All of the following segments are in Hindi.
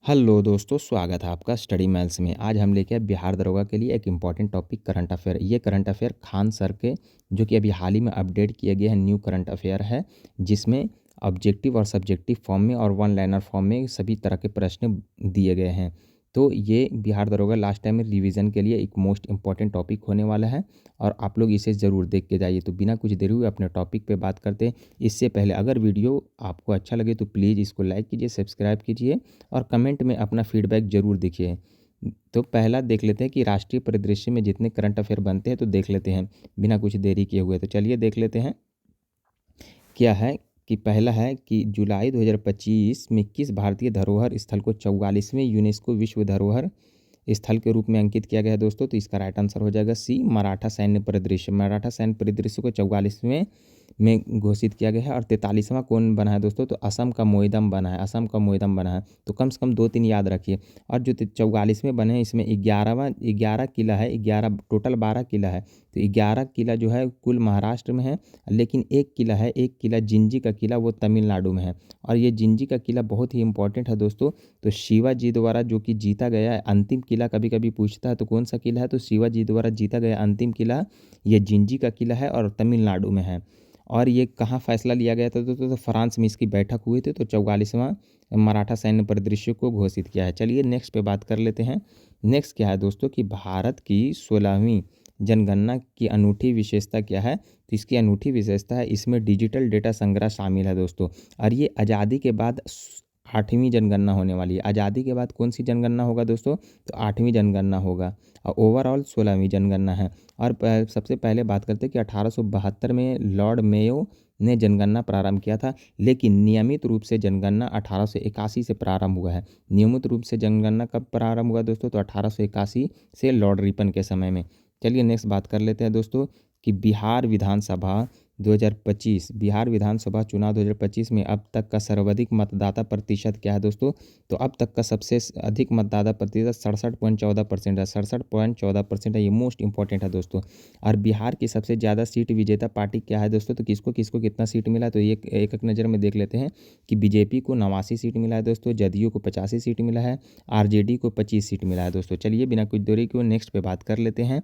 हेलो दोस्तों, स्वागत है आपका स्टडी मैथ्स में। आज हम लेके आए बिहार दरोगा के लिए एक इम्पॉर्टेंट टॉपिक करंट अफेयर। ये करंट अफेयर खान सर के जो कि अभी हाल ही में अपडेट किए गए हैं न्यू करंट अफेयर है, जिसमें ऑब्जेक्टिव और सब्जेक्टिव फॉर्म में और वन लाइनर फॉर्म में सभी तरह के प्रश्न दिए गए हैं। तो ये बिहार दरोगा लास्ट टाइम में रिवीजन के लिए एक मोस्ट इम्पॉर्टेंट टॉपिक होने वाला है और आप लोग इसे ज़रूर देख के जाइए। तो बिना कुछ देरी हुए अपने टॉपिक पे बात करते हैं। इससे पहले अगर वीडियो आपको अच्छा लगे तो प्लीज़ इसको लाइक कीजिए, सब्सक्राइब कीजिए और कमेंट में अपना फीडबैक ज़रूर देखिए। तो पहला देख लेते हैं कि राष्ट्रीय परिदृश्य में जितने करंट अफेयर बनते हैं, तो देख लेते हैं बिना कुछ देरी किए हुए। तो चलिए देख लेते हैं क्या है। कि पहला है कि जुलाई 2025 में किस भारतीय धरोहर स्थल को 44वें यूनेस्को विश्व धरोहर स्थल के रूप में अंकित किया गया है दोस्तों। तो इसका राइट आंसर हो जाएगा सी, मराठा सैन्य परिदृश्य। मराठा सैन्य परिदृश्य को 44वें में घोषित किया गया है। और 43वां कौन बना है दोस्तों? तो असम का मोइदम बना है, असम का मोइदम बना है। तो कम से कम 2-3 याद रखिए। और जो 44वें बने हैं इसमें 11 किला है, 11 टोटल 12 किला है। तो 11 किला जो है कुल महाराष्ट्र में है, लेकिन एक किला है, एक किला जिंजी का किला, वो तमिलनाडु में है। और ये जिंजी का किला बहुत ही इंपॉर्टेंट है दोस्तों। तो शिवाजी द्वारा जो कि जीता गया है अंतिम किला, कभी कभी पूछता है तो कौन सा किला है, तो शिवाजी द्वारा जीता गया अंतिम किला ये जिंजी का किला है और तमिलनाडु में है। और ये कहाँ फैसला लिया गया था तो फ्रांस में इसकी बैठक हुई थी। तो 44वां मराठा सैन्य परिदृश्य को घोषित किया है। चलिए नेक्स्ट पे बात कर लेते हैं। नेक्स्ट क्या है दोस्तों कि भारत की 16वीं जनगणना की अनूठी विशेषता क्या है? तो इसकी अनूठी विशेषता है इसमें डिजिटल डेटा संग्रह शामिल है दोस्तों। और ये आज़ादी के बाद 8वीं जनगणना होने वाली है। आज़ादी के बाद कौन सी जनगणना होगा दोस्तों? तो 8वीं जनगणना होगा। और ओवरऑल 16वीं जनगणना है। और सबसे पहले बात करते हैं कि 1872 में लॉर्ड मेयो ने जनगणना प्रारंभ किया था, लेकिन नियमित रूप से जनगणना 1881 से प्रारंभ हुआ है। नियमित रूप से जनगणना कब प्रारंभ हुआ दोस्तों? तो 1881 से लॉर्ड रिपन के समय में। चलिए नेक्स्ट बात कर लेते हैं दोस्तों कि बिहार विधानसभा 2025 बिहार विधानसभा चुनाव 2025 में अब तक का सर्वाधिक मतदाता प्रतिशत क्या है दोस्तों? तो अब तक का सबसे अधिक मतदाता प्रतिशत 67.14% है। 67.14% है। ये मोस्ट इंपॉर्टेंट है दोस्तों। और बिहार की सबसे ज़्यादा सीट विजेता पार्टी क्या है दोस्तों? तो किसको किसको कितना सीट मिला? तो एक एक नज़र में देख लेते हैं कि बीजेपी को 89 सीट मिला है दोस्तों, जदयू को 85 सीट मिला है, आरजेडी को 25 सीट मिला है दोस्तों। चलिए बिना कुछ देरी के नेक्स्ट पे बात कर लेते हैं।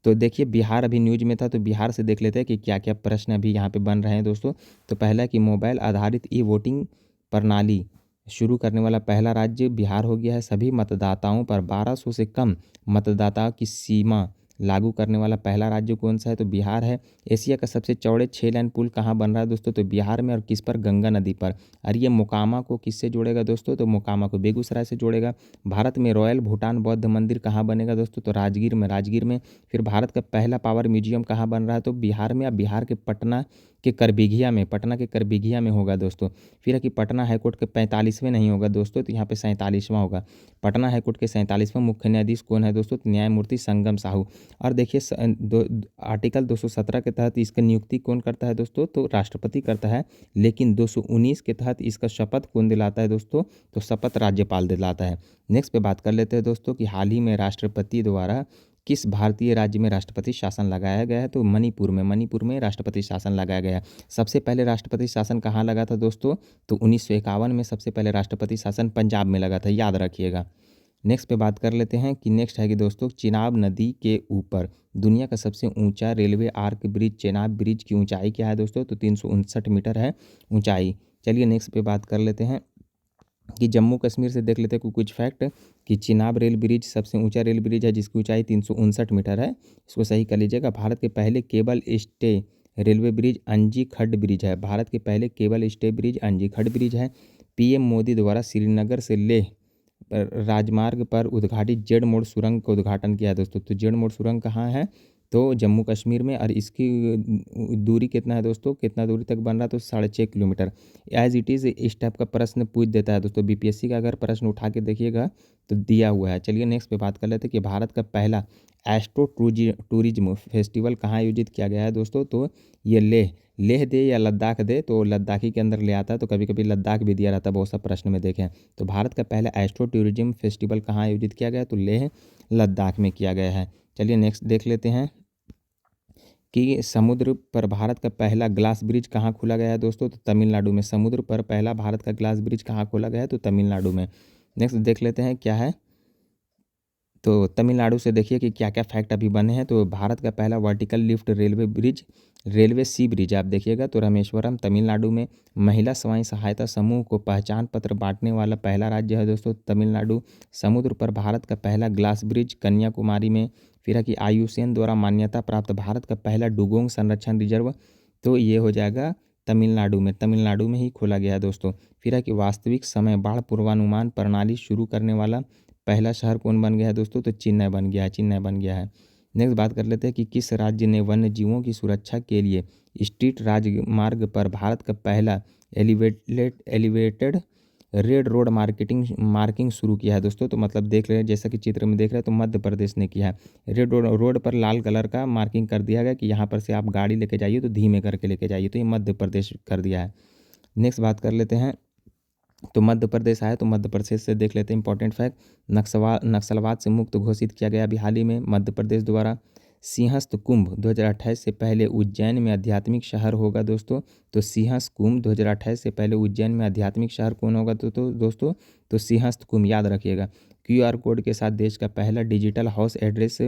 तो देखिए बिहार अभी न्यूज में था, तो बिहार से देख लेते हैं कि क्या क्या प्रश्न अभी यहाँ पे बन रहे हैं दोस्तों। तो पहला कि मोबाइल आधारित ई वोटिंग प्रणाली शुरू करने वाला पहला राज्य बिहार हो गया है। सभी मतदाताओं पर 1200 से कम मतदाताओं की सीमा लागू करने वाला पहला राज्य कौन सा है? तो बिहार है। एशिया का सबसे चौड़े 6 लाइन पुल कहाँ बन रहा है दोस्तों? तो बिहार में। और किस पर? गंगा नदी पर। और ये मोकामा को किससे जोड़ेगा दोस्तों? तो मोकामा को बेगूसराय से जोड़ेगा। भारत में रॉयल भूटान बौद्ध मंदिर कहाँ बनेगा दोस्तों? तो राजगीर में, राजगीर में। फिर भारत का पहला पावर म्यूजियम कहाँ बन रहा है? तो बिहार में। अब बिहार के पटना के करबिघिया में, पटना के करबिघिया में होगा दोस्तों। फिर है कि पटना हाईकोर्ट के 45वें नहीं होगा दोस्तों, तो यहाँ पे 47वां होगा। पटना हाईकोर्ट के 47वां मुख्य न्यायाधीश कौन है दोस्तों? तो न्यायमूर्ति संगम साहू। और देखिए आर्टिकल 217 के तहत इसका नियुक्ति कौन करता है दोस्तों? तो राष्ट्रपति करता है। लेकिन 219 के तहत इसका शपथ कौन दिलाता है दोस्तों? तो शपथ राज्यपाल दिलाता है। नेक्स्ट पे बात कर लेते हैं दोस्तों कि हाल ही में राष्ट्रपति द्वारा किस भारतीय राज्य में राष्ट्रपति शासन लगाया गया है? तो मणिपुर में, मणिपुर में राष्ट्रपति शासन लगाया गया है। सबसे पहले राष्ट्रपति शासन कहाँ लगा था दोस्तों? तो 1951 में सबसे पहले राष्ट्रपति शासन पंजाब में लगा था, याद रखिएगा। नेक्स्ट पे बात कर लेते हैं कि नेक्स्ट है कि दोस्तों चिनाब नदी के ऊपर दुनिया का सबसे ऊंचा railway arch bridge Chenab bridge की ऊंचाई क्या है दोस्तों? तो 359 मीटर है ऊंचाई। चलिए नेक्स्ट पे बात कर लेते हैं कि जम्मू कश्मीर से देख लेते हैं कुछ फैक्ट कि चिनाब रेल ब्रिज सबसे ऊंचा रेल ब्रिज है, जिसकी ऊंचाई 359 मीटर है। इसको सही कर लीजिएगा। भारत के पहले केबल स्टे रेलवे ब्रिज अंजी खड्ड ब्रिज है। भारत के पहले केबल स्टे ब्रिज अंजी खड्ड ब्रिज है। पीएम मोदी द्वारा श्रीनगर से लेह राजमार्ग पर उद्घाटित जेड मोड़ सुरंग का उद्घाटन किया है दोस्तों। तो जेड मोड़ सुरंग कहाँ है? तो जम्मू कश्मीर में। और इसकी दूरी कितना है दोस्तों? कितना दूरी तक बन रहा है? तो 6.5 किलोमीटर। एज इट इज़ इस टाइप का प्रश्न पूछ देता है दोस्तों। बीपीएससी का अगर प्रश्न उठा के देखिएगा तो दिया हुआ है। चलिए नेक्स्ट पे बात कर लेते हैं कि भारत का पहला एस्ट्रो टूरिज्म फेस्टिवल कहाँ आयोजित किया गया है दोस्तों? तो ये लेह दे या लद्दाख दे, तो लद्दाखी के अंदर ले आता है। तो कभी कभी लद्दाख भी दिया रहता है, बहुत सा प्रश्न में देखें। तो भारत का पहला एस्ट्रो टूरिज्म फेस्टिवल कहाँ आयोजित किया गया? तो लेह लद्दाख में किया गया है। चलिए नेक्स्ट देख लेते हैं कि समुद्र पर भारत का पहला ग्लास ब्रिज कहाँ खोला गया है दोस्तों? तो तमिलनाडु में। समुद्र पर पहला भारत का ग्लास ब्रिज कहाँ खोला गया है? तो तमिलनाडु में। नेक्स्ट देख लेते हैं क्या है। तो तमिलनाडु से देखिए कि क्या क्या फैक्ट अभी बने हैं। तो भारत का पहला वर्टिकल लिफ्ट रेलवे सी ब्रिज आप देखिएगा तो रामेश्वरम तमिलनाडु में महिला स्वयं सहायता समूह को पहचान पत्र बांटने वाला पहला राज्य है दोस्तों तमिलनाडु। समुद्र पर भारत का पहला ग्लास ब्रिज कन्याकुमारी में। फिर है कि आयुसेन द्वारा मान्यता प्राप्त भारत का पहला डुगोंग संरक्षण रिजर्व, तो ये हो जाएगा तमिलनाडु में ही खोला गया है दोस्तों। फिर है कि वास्तविक समय बाढ़ पूर्वानुमान प्रणाली शुरू करने वाला पहला शहर कौन बन गया है दोस्तों, तो चेन्नई बन गया है। नेक्स्ट बात कर लेते हैं कि किस राज्य ने वन्य जीवों की सुरक्षा के लिए स्ट्रीट राजमार्ग पर भारत का पहला एलिवेटेड रेड रोड मार्किंग शुरू किया है दोस्तों। तो मतलब देख रहे हैं जैसा कि चित्र में देख रहे हैं तो मध्य प्रदेश ने किया है। रेड रोड पर लाल कलर का मार्किंग कर दिया गया कि यहाँ पर से आप गाड़ी लेके जाइए तो धीमे करके लेके जाइए, तो ये मध्य प्रदेश कर दिया है। नेक्स्ट बात कर लेते हैं। तो मध्य प्रदेश आया तो मध्य प्रदेश से देख लेते हैं इंपॉर्टेंट फैक्ट। नक्सलवाद से मुक्त घोषित किया गया अभी हाल ही में मध्य प्रदेश द्वारा। सिंहस्थ कुंभ 2028 से पहले उज्जैन में आध्यात्मिक शहर होगा दोस्तों। तो सिंहस्थ कुंभ 2028 से पहले उज्जैन में आध्यात्मिक शहर कौन होगा तो दोस्तों तो सिंहस्थ कुंभ याद रखिएगा। क्यूआर कोड के साथ देश का पहला digital house address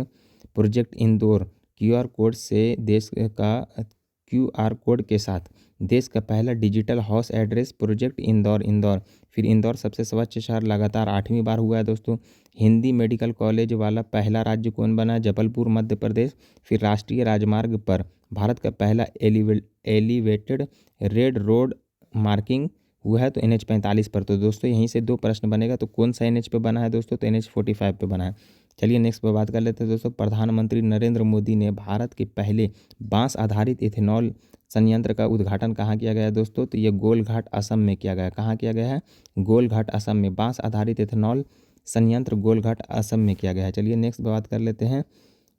project Indore. QR code के साथ देश का पहला digital house address project Indore. फिर इंदौर सबसे स्वच्छ शहर लगातार 8वीं बार हुआ है दोस्तों। हिंदी मेडिकल कॉलेज वाला पहला राज्य कौन बना, जबलपुर मध्य प्रदेश। फिर राष्ट्रीय राजमार्ग पर भारत का पहला एलिवेटेड रेड रोड मार्किंग हुआ है तो NH 45 पर। तो दोस्तों यहीं से 2 प्रश्न बनेगा, तो कौन सा NH पे बना है दोस्तों, तो NH 45 पे बना है। चलिए नेक्स्ट पे बात कर लेते हैं दोस्तों। प्रधानमंत्री नरेंद्र मोदी ने भारत के पहले बांस आधारित इथेनॉल संयंत्र का उद्घाटन कहाँ किया गया है दोस्तों, तो ये गोलघाट असम में किया गया है। कहाँ किया गया है, गोलघाट असम में। बांस आधारित इथेनॉल संयंत्र गोलघाट असम में किया गया है। चलिए नेक्स्ट बात कर लेते हैं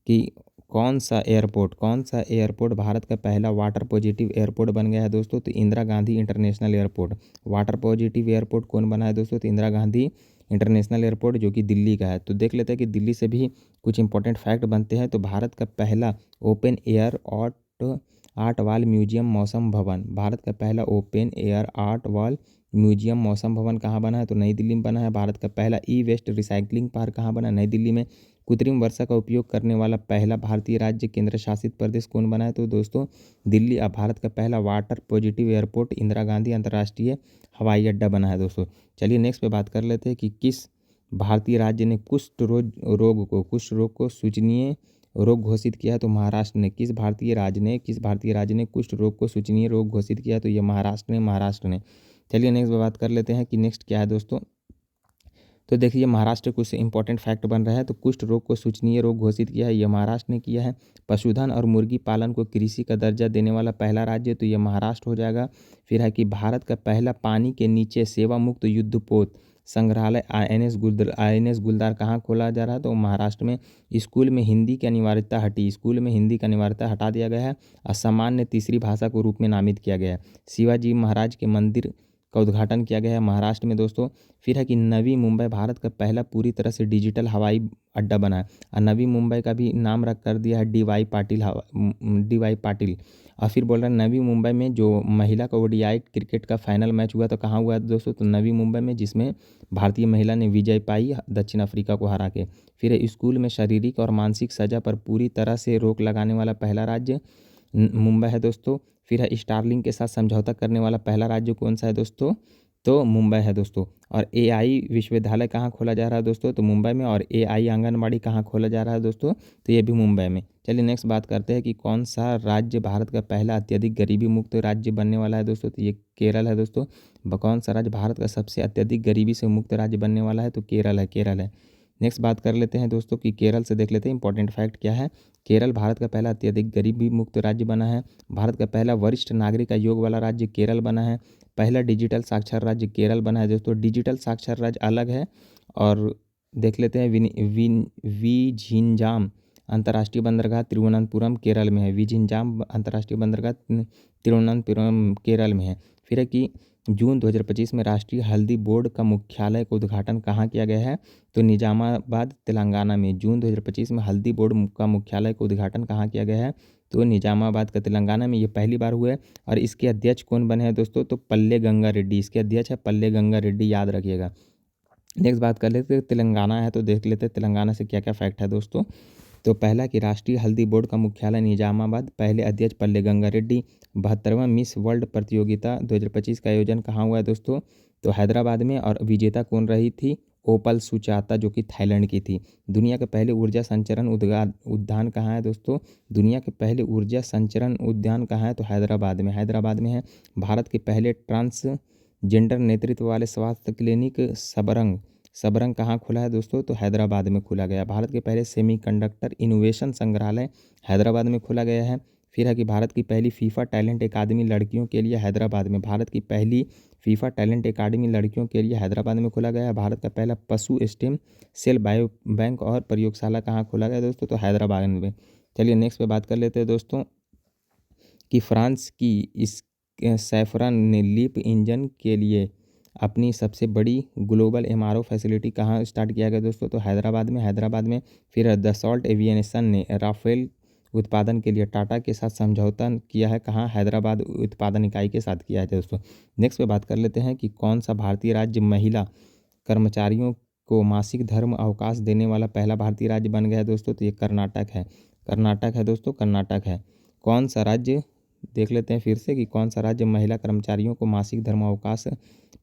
कि कौन सा एयरपोर्ट भारत का पहला वाटर पॉजिटिव एयरपोर्ट बन गया है दोस्तों, तो Indira Gandhi international airport. Water positive airport कौन बना है दोस्तों, तो इंदिरा गांधी इंटरनेशनल एयरपोर्ट जो कि दिल्ली का है। तो देख लेते हैं कि दिल्ली से भी कुछ इंपॉर्टेंट फैक्ट बनते हैं। तो भारत का पहला ओपन एयर आर्ट वाल म्यूजियम मौसम भवन, भारत का पहला ओपन एयर आर्ट वाल म्यूजियम मौसम भवन कहाँ बना है, तो नई दिल्ली में बना है। भारत का पहला ई वेस्ट रिसाइकलिंग पार्क कहाँ बना है, नई दिल्ली में। कृत्रिम वर्षा का उपयोग करने वाला पहला भारतीय राज्य केंद्र शासित प्रदेश कौन बना है, तो दोस्तों दिल्ली। अब भारत का पहला water positive airport Indira Gandhi अंतर्राष्ट्रीय हवाई अड्डा बना है दोस्तों। चलिए नेक्स्ट पे बात कर लेते हैं कि किस भारतीय राज्य ने कुष्ठ रोग को सूचनीय रोग घोषित किया है, तो महाराष्ट्र ने। किस भारतीय राज्य ने कुष्ठ रोग को सूचनीय रोग घोषित किया, तो ये महाराष्ट्र ने। चलिए नेक्स्ट बात कर लेते हैं कि नेक्स्ट क्या है दोस्तों। तो देखिए महाराष्ट्र कुछ इंपॉर्टेंट फैक्ट बन रहा है। तो कुष्ठ रोग को सूचनीय रोग घोषित किया है, यह महाराष्ट्र ने किया है। पशुधन और मुर्गी पालन को कृषि का दर्जा देने वाला पहला राज्य, तो यह महाराष्ट्र हो जाएगा। फिर है कि भारत का पहला पानी के नीचे सेवा मुक्त युद्धपोत संग्रहालय INS गुलदार कहाँ खोला जा रहा है, तो महाराष्ट्र में। स्कूल में हिंदी की अनिवार्यता हटा दिया गया है। असामान्य तीसरी भाषा को रूप में नामित किया गया है। शिवाजी महाराज के मंदिर का उद्घाटन किया गया है महाराष्ट्र में दोस्तों। फिर है कि नवी मुंबई भारत का पहला पूरी तरह से डिजिटल हवाई अड्डा बना है। और नवी मुंबई का भी नाम रख कर दिया है DY पाटिल। और फिर बोल रहे हैं नवी मुंबई में जो महिला का ODI क्रिकेट का फाइनल मैच हुआ तो कहाँ हुआ दोस्तों, तो नवी मुंबई में, जिसमें भारतीय महिला ने विजय पाई दक्षिण अफ्रीका को हरा के। फिर स्कूल में शारीरिक और मानसिक सजा पर पूरी तरह से रोक लगाने वाला पहला राज्य मुंबई है दोस्तों। फिर है स्टारलिंक के साथ समझौता करने वाला पहला राज्य कौन सा है दोस्तों, तो मुंबई है दोस्तों। और AI विश्वविद्यालय कहाँ खोला जा रहा है दोस्तों, तो मुंबई में। और AI आंगनबाड़ी कहाँ खोला जा रहा है दोस्तों, तो ये भी मुंबई में। चलिए नेक्स्ट बात करते हैं कि कौन सा राज्य भारत का पहला अत्यधिक गरीबी मुक्त राज्य बनने वाला है दोस्तों, तो ये केरल है दोस्तों। कौन सा राज्य भारत का सबसे अत्यधिक गरीबी से मुक्त राज्य बनने वाला है, तो केरल है। नेक्स्ट बात कर लेते हैं दोस्तों कि केरल से देख लेते हैं इंपॉर्टेंट फैक्ट क्या है। केरल भारत का पहला अत्यधिक गरीबी मुक्त राज्य बना है। भारत का पहला वरिष्ठ नागरिक आयोग वाला राज्य केरल बना है। पहला डिजिटल साक्षर राज्य केरल बना है दोस्तों। डिजिटल साक्षर राज्य अलग है। और देख लेते हैं विझिंजाम अंतर्राष्ट्रीय बंदरगाह तिरुवनंतपुरम केरल में है। विझिंजाम अंतर्राष्ट्रीय बंदरगाह तिरुवनंतपुरम केरल में है। फिर है कि जून 2025 में राष्ट्रीय हल्दी बोर्ड का मुख्यालय का उद्घाटन कहाँ किया गया है, तो निजामाबाद तेलंगाना में। जून 2025 में हल्दी बोर्ड का मुख्यालय का उद्घाटन कहाँ किया गया है, तो निजामाबाद का तेलंगाना में। ये पहली बार हुआ है। और इसके अध्यक्ष कौन बने हैं दोस्तों, तो पल्ले गंगा रेड्डी। इसके अध्यक्ष है पल्ले गंगा रेड्डी, याद रखिएगा। नेक्स्ट बात कर लेते हैं तेलंगाना है, तो देख लेते हैं तेलंगाना से क्या क्या फैक्ट है दोस्तों। तो पहला कि राष्ट्रीय हल्दी बोर्ड का मुख्यालय निजामाबाद, पहले अध्यक्ष पल्ले गंगा रेड्डी। 72वां मिस वर्ल्ड प्रतियोगिता 2025 का आयोजन कहाँ हुआ है दोस्तों, तो हैदराबाद में। और विजेता कौन रही थी, ओपल सुचाता, जो कि थाईलैंड की थी। दुनिया के पहले ऊर्जा संचरण उद्यान कहाँ है दोस्तों, दुनिया के पहले ऊर्जा संचरण उद्यान कहाँ है, तो हैदराबाद में, हैदराबाद में है। भारत के पहले ट्रांसजेंडर नेतृत्व वाले स्वास्थ्य क्लिनिक सबरंग, सबरंग कहाँ खुला है दोस्तों, तो हैदराबाद में खुला गया। भारत के पहले सेमीकंडक्टर इनोवेशन संग्रहालय हैदराबाद में खोला गया है। फिर है कि भारत की पहली फीफा टैलेंट अकादमी लड़कियों के लिए हैदराबाद में, भारत की पहली फीफा टैलेंट अकादमी लड़कियों के लिए हैदराबाद में खोला गया है। भारत का पहला पशु स्टेम सेल बायो बैंक और प्रयोगशाला कहाँ खोला गया दोस्तों, तो हैदराबाद में। चलिए नेक्स्ट पे बात कर लेते हैं दोस्तों कि फ्रांस की इस सैफरन ने लीप इंजन के लिए अपनी सबसे बड़ी ग्लोबल एमआरओ फैसिलिटी कहाँ स्टार्ट किया गया दोस्तों, तो हैदराबाद में, हैदराबाद में। फिर दसॉल्ट एविएशन ने राफेल उत्पादन के लिए टाटा के साथ समझौता किया है, कहाँ, हैदराबाद उत्पादन इकाई के साथ किया है दोस्तों। नेक्स्ट पे बात कर लेते हैं कि कौन सा भारतीय राज्य महिला कर्मचारियों को मासिक धर्म अवकाश देने वाला पहला भारतीय राज्य बन गया है दोस्तों, तो ये कर्नाटक है, कर्नाटक है दोस्तों, कर्नाटक है। कौन सा राज्य, देख लेते हैं फिर से कि कौन सा राज्य महिला कर्मचारियों को मासिक धर्म अवकाश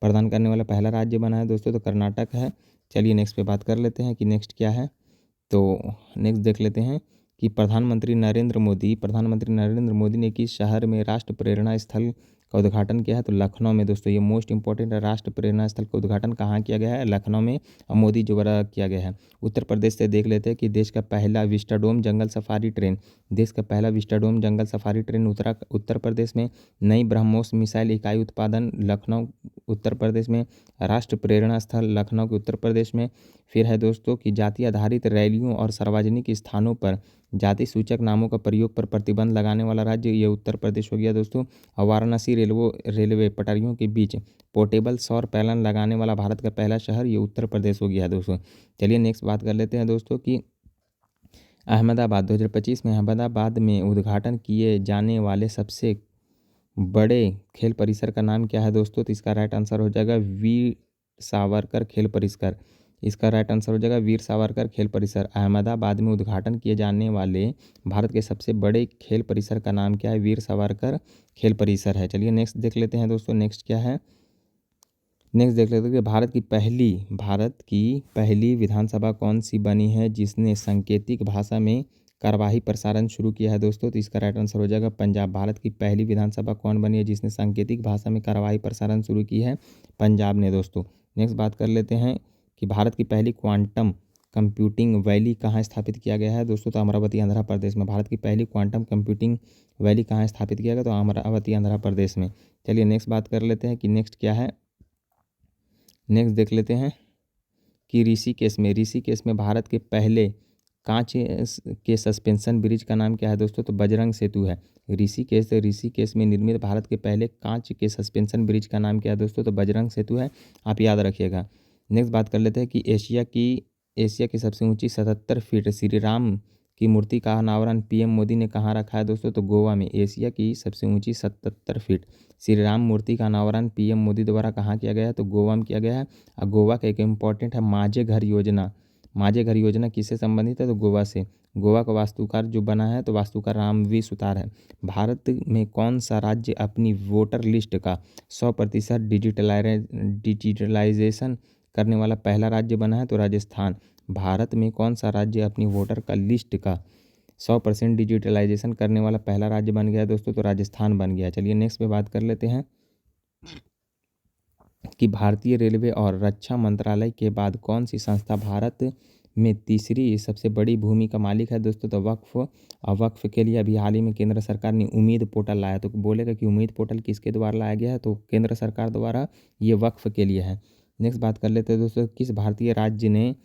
प्रदान करने वाला पहला राज्य बना है दोस्तों, तो कर्नाटक है। चलिए नेक्स्ट पे बात कर लेते हैं कि नेक्स्ट क्या है। तो नेक्स्ट देख लेते हैं कि प्रधानमंत्री नरेंद्र मोदी ने किस शहर में राष्ट्र प्रेरणा स्थल का उद्घाटन किया है, तो लखनऊ में दोस्तों। ये मोस्ट इंपॉर्टेंट है, राष्ट्र प्रेरणा स्थल का उद्घाटन कहाँ किया गया है, लखनऊ में, और मोदी जी द्वारा किया गया है। उत्तर प्रदेश से देख लेते हैं कि देश का पहला विस्टाडोम जंगल सफारी ट्रेन, देश का पहला विस्टाडोम जंगल सफारी ट्रेन उत्तर प्रदेश में। नई ब्रह्मोस मिसाइल इकाई उत्पादन लखनऊ उत्तर प्रदेश में। राष्ट्र प्रेरणा स्थल लखनऊ के उत्तर प्रदेश में। फिर है दोस्तों कि जाति आधारित रैलियों और सार्वजनिक स्थानों पर जाति सूचक नामों का प्रयोग पर प्रतिबंध लगाने वाला राज्य, ये उत्तर प्रदेश हो गया दोस्तों। और वाराणसी रेलवे पटरियों के बीच पोर्टेबल सौर पैनल लगाने वाला भारत का पहला शहर, ये उत्तर प्रदेश हो गया दोस्तों। चलिए नेक्स्ट बात कर लेते हैं दोस्तों कि अहमदाबाद 2025 में अहमदाबाद में उद्घाटन किए जाने वाले सबसे बड़े खेल परिसर का नाम क्या है दोस्तों, तो इसका राइट आंसर हो जाएगा वीर सावरकर खेल परिसर। इसका राइट आंसर हो जाएगा वीर सावरकर खेल परिसर। अहमदाबाद में उद्घाटन किए जाने वाले भारत के सबसे बड़े खेल परिसर का नाम क्या है, वीर सावरकर खेल परिसर है। चलिए नेक्स्ट देख लेते हैं दोस्तों, नेक्स्ट क्या है। नेक्स्ट देख लेते हैं कि भारत की पहली विधानसभा कौन सी बनी है जिसने सांकेतिक भाषा में कार्यवाही प्रसारण शुरू किया है दोस्तों, तो इसका राइट आंसर हो जाएगा पंजाब। भारत की पहली विधानसभा कौन बनी है जिसने सांकेतिक भाषा में कार्यवाही प्रसारण शुरू की है, पंजाब ने दोस्तों। नेक्स्ट बात कर लेते हैं कि भारत की पहली क्वांटम कंप्यूटिंग वैली कहाँ स्थापित किया गया है दोस्तों, तो अमरावती आंध्र प्रदेश में। भारत की पहली क्वांटम कंप्यूटिंग वैली कहाँ स्थापित किया गया, तो अमरावती आंध्र प्रदेश में। चलिए नेक्स्ट बात कर लेते हैं कि नेक्स्ट क्या है। नेक्स्ट देख लेते हैं कि ऋषिकेश में भारत के पहले कांच के सस्पेंशन ब्रिज का नाम क्या है दोस्तों, तो बजरंग सेतु है। ऋषिकेश में निर्मित भारत के पहले कांच के सस्पेंशन ब्रिज का नाम क्या है दोस्तों, तो बजरंग सेतु है, आप याद रखिएगा। नेक्स्ट बात कर लेते हैं कि एशिया की सबसे ऊंची 77 फीट श्री राम की मूर्ति का अनावरण पीएम मोदी ने कहाँ रखा है दोस्तों, तो गोवा में। एशिया की सबसे ऊंची 77 फीट श्री राम मूर्ति का अनावरण पीएम मोदी द्वारा कहाँ किया गया है, तो गोवा में किया गया है। और गोवा का एक इम्पॉर्टेंट है माझे घर योजना। माझे घर योजना किससे संबंधित है, तो गोवा से। गोवा का वास्तुकार जो बना है, तो वास्तुकार रामवी सुतार है। भारत में कौन सा राज्य अपनी वोटर लिस्ट का 100% डिजिटलाइजेशन करने वाला पहला राज्य बना है, तो राजस्थान। भारत में कौन सा राज्य अपनी वोटर का लिस्ट का 100% डिजिटलाइजेशन करने वाला पहला राज्य बन गया दोस्तों, तो राजस्थान बन गया। चलिए नेक्स्ट पे बात कर लेते हैं कि भारतीय रेलवे और रक्षा मंत्रालय के बाद कौन सी संस्था भारत में तीसरी सबसे बड़ी भूमि का मालिक है दोस्तों, तो वक्फ के लिए अभी हाल ही में केंद्र सरकार ने उम्मीद पोर्टल लाया। तो बोलेगा कि उम्मीद पोर्टल किसके द्वारा लाया गया है, तो केंद्र सरकार द्वारा, ये वक्फ के लिए है। नेक्स्ट बात कर लेते हैं दोस्तों, किस भारतीय राज्य ने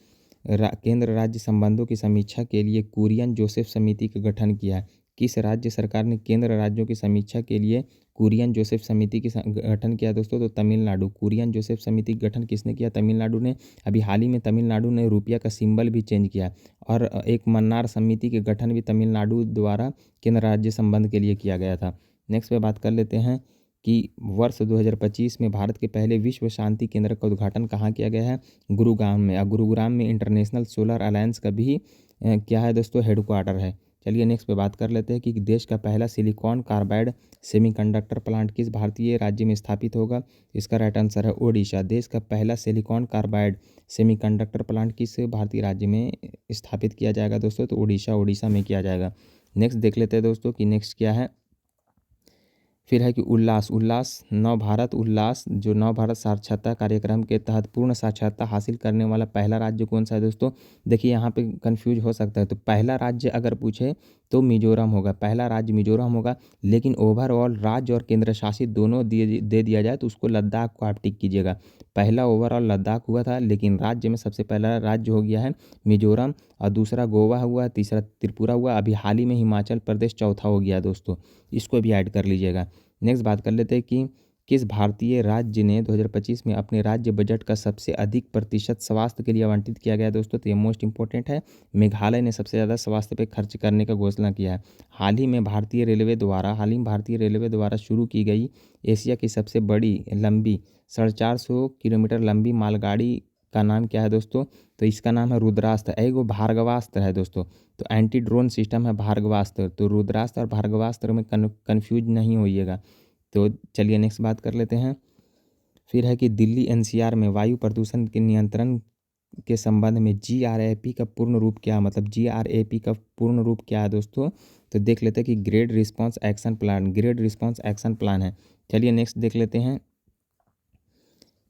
केंद्र राज्य संबंधों की समीक्षा के लिए कुरियन जोसेफ समिति का गठन किया है। किस राज्य सरकार ने केंद्र राज्यों की समीक्षा के लिए कुरियन जोसेफ समिति की गठन किया दोस्तों, तो तमिलनाडु। कुरियन जोसेफ समिति का गठन किसने किया, तमिलनाडु ने। अभी हाल ही में तमिलनाडु ने रुपया का सिंबल भी चेंज किया, और एक मन्नार समिति के गठन भी तमिलनाडु द्वारा केंद्र राज्य संबंध के लिए किया गया था। नेक्स्ट पे बात कर लेते हैं कि वर्ष 2025 में भारत के पहले विश्व शांति केंद्र का उद्घाटन कहाँ किया गया है? गुरुग्राम में। और गुरुग्राम में इंटरनेशनल सोलर अलायंस का भी क्या है दोस्तों? हेडक्वार्टर है। चलिए नेक्स्ट पे बात कर लेते हैं कि देश का पहला सिलिकॉन कार्बाइड सेमीकंडक्टर प्लांट किस भारतीय राज्य में स्थापित होगा? इसका राइट आंसर है ओडिशा। देश का पहला सिलिकॉन कार्बाइड सेमीकंडक्टर प्लांट किस भारतीय राज्य में स्थापित किया जाएगा दोस्तों? तो उड़ीसा में किया जाएगा। नेक्स्ट देख लेते हैं दोस्तों कि नेक्स्ट क्या है। फिर है कि उल्लास नव भारत साक्षरता कार्यक्रम के तहत पूर्ण साक्षरता हासिल करने वाला पहला राज्य कौन सा है दोस्तों? देखिए यहाँ पे कंफ्यूज हो सकता है। तो पहला राज्य अगर पूछे तो मिजोरम होगा, पहला राज्य मिजोरम होगा। लेकिन ओवरऑल राज्य और केंद्र शासित दोनों दे दिया जाए तो उसको लद्दाख को आप टिक कीजिएगा। पहला ओवरऑल लद्दाख हुआ था, लेकिन राज्य में सबसे पहला राज्य हो गया है मिजोरम, और दूसरा गोवा हुआ, तीसरा त्रिपुरा हुआ, अभी हाल ही में हिमाचल प्रदेश चौथा हो गया दोस्तों। इसको भी ऐड कर लीजिएगा। नेक्स्ट बात कर लेते हैं कि किस भारतीय राज्य ने 2025 में अपने राज्य बजट का सबसे अधिक प्रतिशत स्वास्थ्य के लिए आवंटित किया गया दोस्तों? तो ये मोस्ट इंपॉर्टेंट है। मेघालय ने सबसे ज़्यादा स्वास्थ्य पे खर्च करने का घोषणा किया है। हाल ही में भारतीय रेलवे द्वारा शुरू की गई एशिया की सबसे बड़ी लंबी 450 किलोमीटर लंबी मालगाड़ी का नाम क्या है दोस्तों? तो इसका नाम है रुद्रास्त्र। एगो भार्गवास्त्र है दोस्तों। तो एंटी ड्रोन सिस्टम है भार्गवास्त्र। तो रुद्रास्त्र और भार्गवास्त्र में कन्फ्यूज नहीं होइएगा। तो चलिए नेक्स्ट बात कर लेते हैं। फिर है कि दिल्ली एनसीआर में वायु प्रदूषण के नियंत्रण के संबंध में GRAP का पूर्ण रूप क्या, मतलब GRAP का पूर्ण रूप क्या है दोस्तों? तो देख लेते हैं कि ग्रेड रिस्पांस एक्शन प्लान है। चलिए नेक्स्ट देख लेते हैं।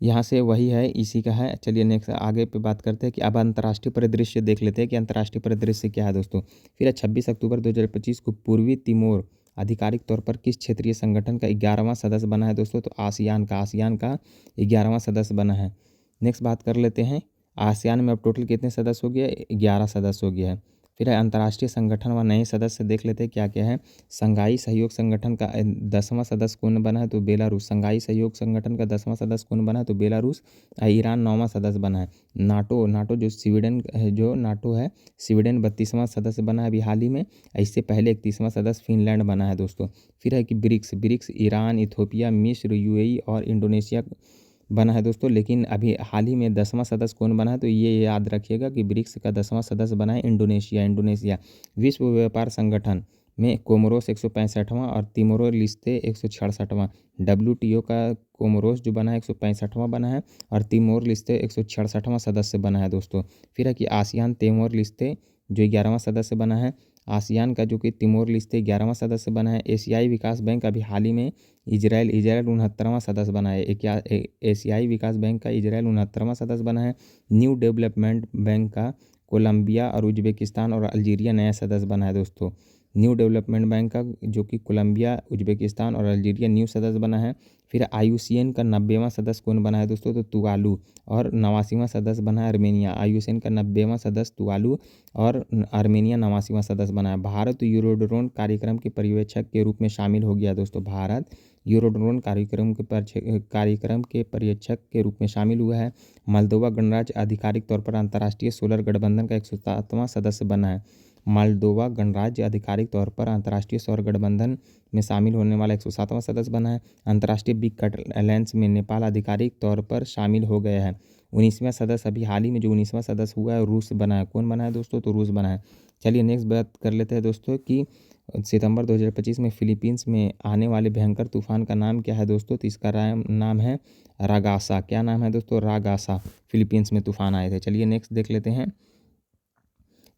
यहाँ से वही है, इसी का है। चलिए नेक्स्ट आगे पे बात करते हैं कि अब अंतर्राष्ट्रीय परिदृश्य देख लेते हैं कि अंतर्राष्ट्रीय परिदृश्य क्या है दोस्तों। फिर 26 अक्टूबर 2025 को पूर्वी तिमोर आधिकारिक तौर पर किस क्षेत्रीय संगठन का 11वां सदस्य बना है दोस्तों? तो आसियान का 11वां सदस्य बना है। नेक्स्ट बात कर लेते हैं, आसियान में अब टोटल कितने सदस्य हो गया? 11 सदस्य हो गया है। फिर है अंतर्राष्ट्रीय संगठन व नए सदस्य देख लेते हैं क्या क्या है। संघाई सहयोग संगठन का 10वां सदस्य कौन बना है? तो बेलारूस। संघाई सहयोग संगठन का 10वां सदस्य कौन बना है? तो बेलारूस। ईरान 9वां सदस्य बना है। नाटो जो नाटो है, स्वीडन 32वां सदस्य बना है अभी हाल ही में। इससे पहले 31वां सदस्य फिनलैंड बना है दोस्तों। फिर है कि ब्रिक्स ईरान, इथोपिया, मिस्र, UAE और इंडोनेशिया बना है दोस्तों। लेकिन अभी हाल ही में 10वां सदस्य कौन बना है? तो ये याद रखिएगा कि ब्रिक्स का 10वां सदस्य बना है इंडोनेशिया। विश्व व्यापार संगठन में कोमोरोस 165वां और तिमोर लिस्ते 166वां। WTO का कोमोरोस जो बना है 165वां बना है, और तिमोर लिस्ते 166वां सदस्य बना है दोस्तों। फिर है कि आसियान तिमोर लिस्ते जो 11वां सदस्य बना है। आसियान का जो कि तिमोर लिस्ते 11वां सदस्य बना है। एशियाई विकास बैंक अभी हाल ही में इजराइल 69वां सदस्य बना है। एशियाई विकास बैंक का इजराइल 69वां सदस्य बना है। न्यू डेवलपमेंट बैंक का कोलंबिया और उज्बेकिस्तान और अल्जीरिया नया सदस्य बना है दोस्तों। न्यू डेवलपमेंट बैंक का जो कि कोलंबिया, उज्बेकिस्तान और अल्जीरिया न्यू सदस्य बना है। फिर IUCN का 90वां सदस्य कौन बना है दोस्तों? तो तुवालू। और 89वां सदस्य बना है आर्मेनिया। IUCN का 90वां सदस्य तुवालू और आर्मेनिया 89वां सदस्य बना है। भारत यूरोड्रोन कार्यक्रम के पर्यवेक्षक के रूप में शामिल हो गया दोस्तों। भारत यूरोड्रोन कार्यक्रम के पर्यवेक्षक के रूप में शामिल हुआ है। मोल्दोवा गणराज्य आधिकारिक तौर पर अंतर्राष्ट्रीय सोलर गठबंधन का 107वां सदस्य बना है। मोल्दोवा गणराज्य आधिकारिक तौर पर अंतर्राष्ट्रीय सौर गठबंधन में शामिल होने वाला 107वां सदस्य बना है। अंतर्राष्ट्रीय बिग कट अलायंस में नेपाल आधिकारिक तौर पर शामिल हो गया है। 19वां सदस्य अभी हाल ही में जो 19वां सदस्य हुआ है रूस बना है। कौन बना है दोस्तों? तो रूस बना है। चलिए नेक्स्ट बात कर लेते हैं दोस्तों कि सितंबर 2025 में फिलीपींस में आने वाले भयंकर तूफान का नाम क्या है दोस्तों? तो इसका नाम है रागासा। क्या नाम है दोस्तों? रागासा। फिलीपींस में तूफान आए थे। चलिए नेक्स्ट देख लेते हैं।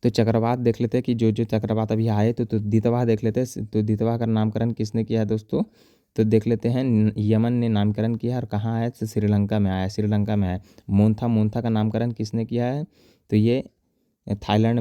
तो चक्रवात देख लेते हैं कि जो चक्रवात अभी आए तो दितवा देख लेते हैं। तो दितवा का नामकरण किसने किया है दोस्तों? तो देख लेते हैं, यमन ने नामकरण किया है। और कहाँ आया? तो श्रीलंका में आया, श्रीलंका में आया। मोन्था का नामकरण किसने किया है? तो ये थाईलैंड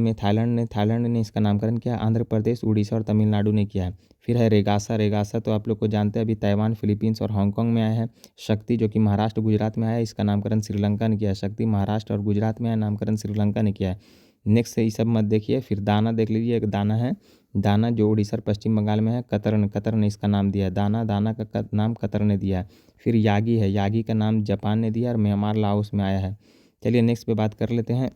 ने इसका नामकरण किया। आंध्र प्रदेश, उड़ीसा और तमिलनाडु ने किया है। फिर है रेगासा तो आप लोग को जानते हैं अभी ताइवान, फिलीपींस और हांगकांग में आया है। शक्ति जो कि महाराष्ट्र गुजरात में आया है, इसका नामकरण श्रीलंका ने किया है। शक्ति महाराष्ट्र और गुजरात में आया, नामकरण श्रीलंका ने किया है। नेक्स्ट से ये सब मत देखिए। फिर दाना देख लीजिए। एक दाना है, दाना जो उड़ीसा और पश्चिम बंगाल में है। कतर ने इसका नाम दिया है। दाना का नाम कतर ने दिया है। फिर यागी है, यागी का नाम जापान ने दिया और म्यांमार लाओस में आया है। चलिए नेक्स्ट पे बात कर लेते हैं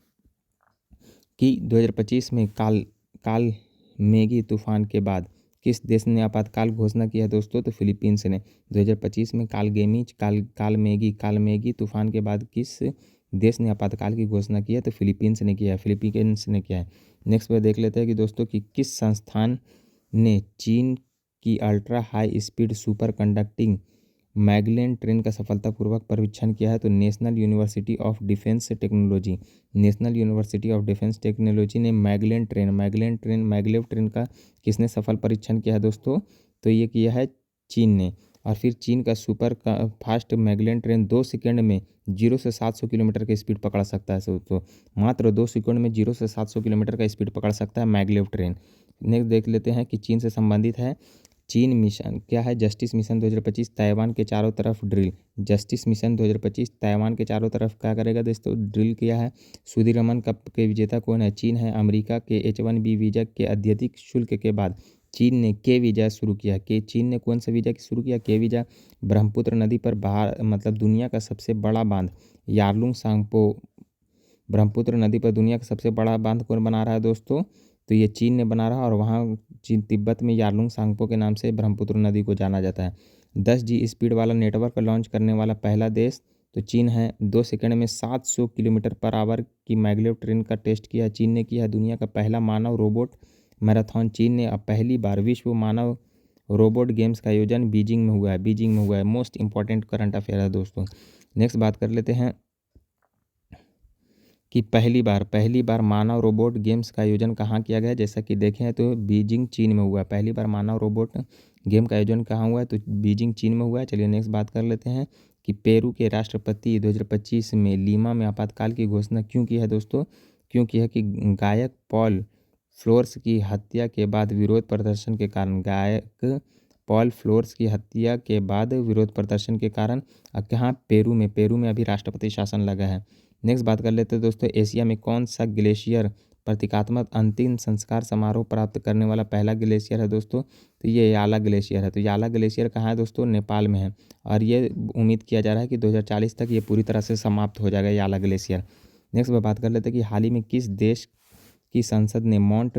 कि 2025 में काल मेघी तूफान के बाद किस देश ने आपातकाल घोषणा की है दोस्तों? तो फिलीपींस ने। 2025 में कालमेगी तूफान के बाद किस देश ने आपातकाल की घोषणा की है? तो फिलीपींस ने किया है, फिलीपींस ने किया है। नेक्स्ट पे देख लेते हैं कि दोस्तों कि किस संस्थान ने चीन की ultra high speed super conducting Magellan train का सफलतापूर्वक परीक्षण किया है? तो national university of defence technology. National university of defence technology ने मैगलेव ट्रेन का किसने सफल परीक्षण किया है दोस्तों? तो ये किया है चीन ने। और फिर चीन का super fast Magellan train 2 second में 0 से 700 किलोमीटर की स्पीड पकड़ सकता है। तो मात्र 2 सेकंड में 0 से 700 किलोमीटर का स्पीड पकड़ सकता है मैगलेव ट्रेन। नेक्स्ट देख लेते हैं कि चीन से संबंधित है। चीन मिशन क्या है? जस्टिस मिशन 2025 ताइवान के चारों तरफ ड्रिल। जस्टिस मिशन 2025 ताइवान के चारों तरफ क्या करेगा दोस्तों? ड्रिल किया है। सुदीरमन कप के विजेता कौन है? चीन है। अमेरिका के H1B वीज़ा के अत्यधिक शुल्क के बाद चीन ने के वीज़ा शुरू किया। चीन ने कौन सा वीज़ा शुरू किया? के वीज़ा। ब्रह्मपुत्र नदी पर दुनिया का सबसे बड़ा बांध यारलुंग सांगपो। ब्रह्मपुत्र नदी पर दुनिया का सबसे बड़ा बांध कौन बना रहा है दोस्तों? तो ये चीन ने बना रहा है और वहाँ चीन तिब्बत में यारलुंग सांगपो के नाम से ब्रह्मपुत्र नदी को जाना जाता है। 10G स्पीड वाला नेटवर्क लॉन्च करने वाला पहला देश तो चीन है। 2 सेकंड में 700 किलोमीटर पर आवर की मैगलेव ट्रेन का टेस्ट किया चीन ने किया। दुनिया का पहला मानव रोबोट मैराथन चीन ने। अब पहली बार विश्व मानव रोबोट गेम्स का आयोजन बीजिंग में हुआ है। मोस्ट इंपॉर्टेंट करंट अफेयर है दोस्तों। नेक्स्ट बात कर लेते हैं कि पहली बार मानव रोबोट गेम्स का आयोजन कहाँ किया गया? जैसा कि देखें तो बीजिंग चीन में हुआ है। पहली बार मानव रोबोट गेम का आयोजन कहाँ हुआ है? तो बीजिंग चीन में हुआ है। चलिए नेक्स्ट बात कर लेते हैं कि पेरू के राष्ट्रपति 2025 में लीमा में आपातकाल की घोषणा क्यों की है दोस्तों? क्यों की है कि गायक पॉल फ्लोर्स की हत्या के बाद विरोध प्रदर्शन के कारण कहाँ? पेरू में अभी राष्ट्रपति शासन लगा है। नेक्स्ट बात कर लेते हैं दोस्तों एशिया में कौन सा ग्लेशियर प्रतीकात्मक अंतिम संस्कार समारोह प्राप्त करने वाला पहला ग्लेशियर है दोस्तों? तो ये याला ग्लेशियर है। तो याला ग्लेशियर कहाँ है दोस्तों? नेपाल में है। और ये उम्मीद किया जा रहा है कि 2040 तक ये पूरी तरह से समाप्त हो जाएगा याला ग्लेशियर। नेक्स्ट बात कर लेते हैं कि हाल ही में किस देश की संसद ने माउंट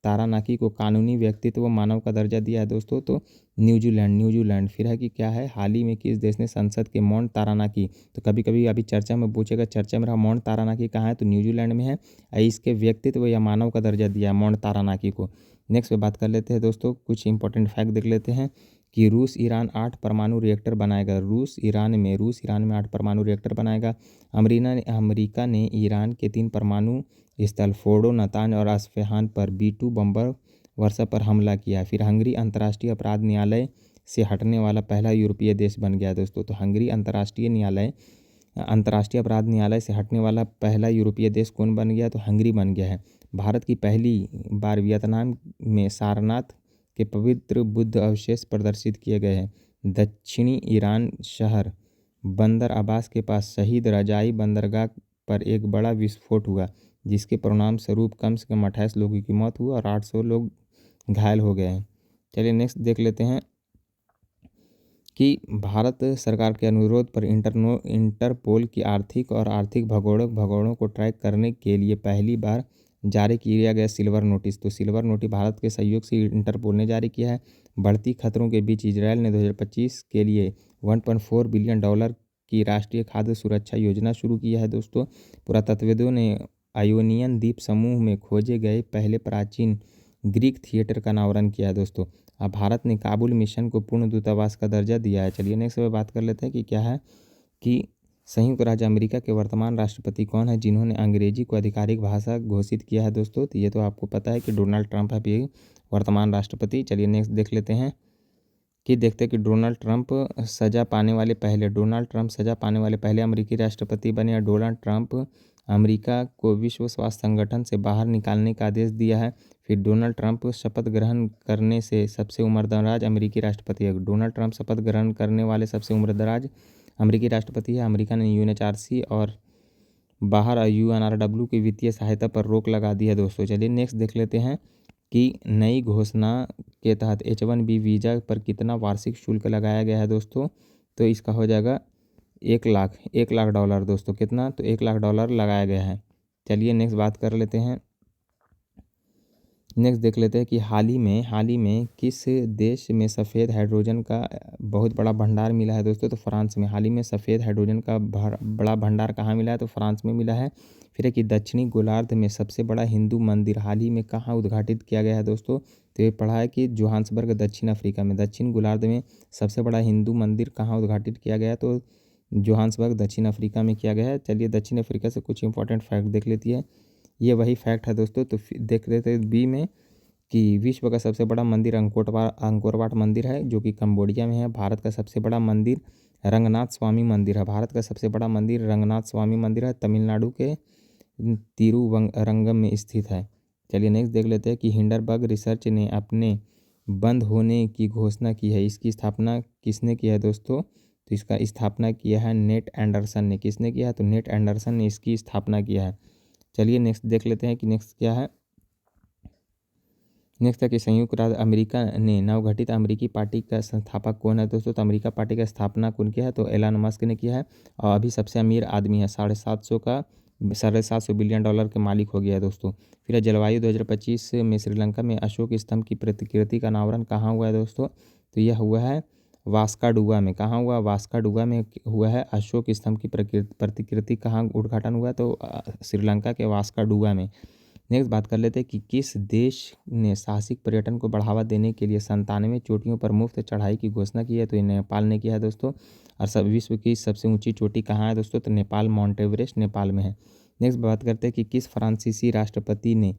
तारानाकी को कानूनी व्यक्तित्व मानव का दर्जा दिया है दोस्तों? तो न्यूजीलैंड। फिर है कि क्या है? हाल ही में किस देश ने संसद के माउंट तारानाकी, तो कभी कभी अभी चर्चा में पूछेगा, चर्चा में रहा माउंट तारानाकी कहाँ है? तो न्यूजीलैंड में है। इसके व्यक्तित्व या मानव का दर्जा दिया है माउंट तारानाकी को। नेक्स्ट पे बात कर लेते हैं दोस्तों कुछ इंपॉर्टेंट फैक्ट देख लेते हैं कि रूस ईरान 8 परमाणु रिएक्टर बनाएगा। रूस ईरान में 8 परमाणु रिएक्टर बनाएगा। अमेरिका ने ईरान के 3 परमाणु स्थल फोर्डो, नातांज और अस्फहान पर B-2 बम्बर वर्षा पर हमला किया। फिर हंगरी अंतर्राष्ट्रीय अपराध न्यायालय से हटने वाला पहला यूरोपीय देश बन गया दोस्तों। तो हंगरी अंतर्राष्ट्रीय अपराध न्यायालय से हटने वाला पहला यूरोपीय देश कौन बन गया? तो हंगरी बन गया है। भारत की पहली बार वियतनाम में सारनाथ के पवित्र बुद्ध अवशेष प्रदर्शित किए गए हैं। दक्षिणी ईरान शहर बंदर अब्बास के पास शहीद रजाई बंदरगाह पर एक बड़ा विस्फोट हुआ, जिसके परिणाम स्वरूप कम से कम 28 लोगों की मौत हुई और 800 लोग घायल हो गए हैं। चलिए नेक्स्ट देख लेते हैं कि भारत सरकार के अनुरोध पर इंटरपोल की आर्थिक भगोड़ों को ट्रैक करने के लिए पहली बार जारी किया गया सिल्वर नोटिस। तो सिल्वर नोटिस भारत के सहयोग से इंटरपोल ने जारी किया है। बढ़ती खतरों के बीच इजरायल ने 2025 के लिए $1.4 बिलियन की राष्ट्रीय खाद्य सुरक्षा योजना शुरू की है दोस्तों। पुरातत्वविदों ने आयोनियन द्वीप समूह में खोजे गए पहले प्राचीन ग्रीक थिएटर का अनावरण किया है दोस्तों। अब भारत ने काबुल मिशन को पूर्ण दूतावास का दर्जा दिया है। चलिए नेक्स्ट पे बात कर लेते हैं कि क्या है कि संयुक्त राज्य अमेरिका के वर्तमान राष्ट्रपति कौन है जिन्होंने अंग्रेजी को आधिकारिक भाषा घोषित किया है दोस्तों? तो ये तो आपको पता है कि डोनाल्ड ट्रंप है अभी वर्तमान राष्ट्रपति। चलिए नेक्स्ट देख लेते हैं कि डोनाल्ड ट्रंप सजा पाने वाले पहले अमेरिकी राष्ट्रपति बने। और डोनाल्ड ट्रंप अमेरिका को विश्व स्वास्थ्य संगठन से बाहर निकालने का आदेश दिया है। फिर डोनाल्ड ट्रंप शपथ ग्रहण करने से सबसे उम्रदराज अमेरिकी राष्ट्रपति है। डोनाल्ड ट्रंप शपथ ग्रहण करने वाले सबसे उम्रदराज अमेरिकी राष्ट्रपति है। अमेरिका ने UNHRC और बाहर UNRW की वित्तीय सहायता पर रोक लगा दी है दोस्तों। चलिए नेक्स्ट देख लेते हैं कि नई घोषणा के तहत H1B वीज़ा पर कितना वार्षिक शुल्क लगाया गया है दोस्तों? तो इसका हो जाएगा $1 लाख दोस्तों। कितना? तो $1 लाख लगाया गया है। चलिए नेक्स्ट बात कर लेते हैं नेक्स्ट देख लेते हैं कि हाल ही में किस देश में सफ़ेद हाइड्रोजन का बहुत बड़ा भंडार मिला है दोस्तों, तो फ्रांस में। हाल ही में सफ़ेद हाइड्रोजन का बड़ा भंडार कहाँ मिला है, तो फ्रांस में मिला है। फिर है कि दक्षिणी गोलार्ध में सबसे बड़ा हिंदू मंदिर हाल ही में कहाँ उद्घाटित किया गया है दोस्तों, तो ये पढ़ा है कि जोहान्सबर्ग दक्षिण अफ्रीका में। दक्षिण गोलार्ध में सबसे बड़ा हिंदू मंदिर कहाँ उद्घाटित किया गया है, तो जोहान्सबर्ग दक्षिण अफ्रीका में किया गया है। चलिए दक्षिण अफ्रीका से कुछ इंपॉर्टेंट फैक्ट देख लेती है, ये वही फैक्ट है दोस्तों। तो देख लेते हैं बी में कि विश्व का सबसे बड़ा मंदिर अंकोरवाट मंदिर है जो कि कंबोडिया में है। भारत का सबसे बड़ा मंदिर रंगनाथ स्वामी मंदिर है। भारत का सबसे बड़ा मंदिर रंगनाथ स्वामी मंदिर है, तमिलनाडु के तिरुवरंगम में स्थित है। चलिए नेक्स्ट देख लेते हैं कि हिंडरबर्ग रिसर्च ने अपने बंद होने की घोषणा की है। इसकी स्थापना किसने की है दोस्तों, तो इसका स्थापना किया है नेट एंडरसन ने। किसने किया है, तो नेट एंडरसन ने इसकी स्थापना किया है। चलिए नेक्स्ट देख लेते हैं कि नेक्स्ट क्या है। नेक्स्ट है कि संयुक्त राज्य अमेरिका ने नवगठित अमेरिकी पार्टी का संस्थापक कौन है दोस्तों, तो अमेरिका पार्टी का स्थापना कौन किया है, तो एलन मस्क ने किया है। और अभी सबसे अमीर आदमी है, 750 बिलियन डॉलर के मालिक हो गया है दोस्तों। फिर है जलवायु 2025 में श्रीलंका में अशोक स्तंभ की प्रतिकृति का अनावरण कहाँ हुआ है दोस्तों, तो यह हुआ है वास्काडुगा में। कहाँ हुआ, वास्काडुगा में हुआ है। अशोक स्तंभ की प्रतिकृति कहाँ उद्घाटन हुआ, तो श्रीलंका के वास्काडुगा में। नेक्स्ट बात कर लेते हैं कि किस देश ने साहसिक पर्यटन को बढ़ावा देने के लिए 97 चोटियों पर मुफ्त चढ़ाई की घोषणा की है, तो ये नेपाल ने किया है दोस्तों। और सब विश्व की सबसे ऊंची चोटी कहाँ है दोस्तों, तो नेपाल, माउंट एवरेस्ट नेपाल में है। नेक्स्ट बात करते हैं कि किस फ्रांसीसी राष्ट्रपति ने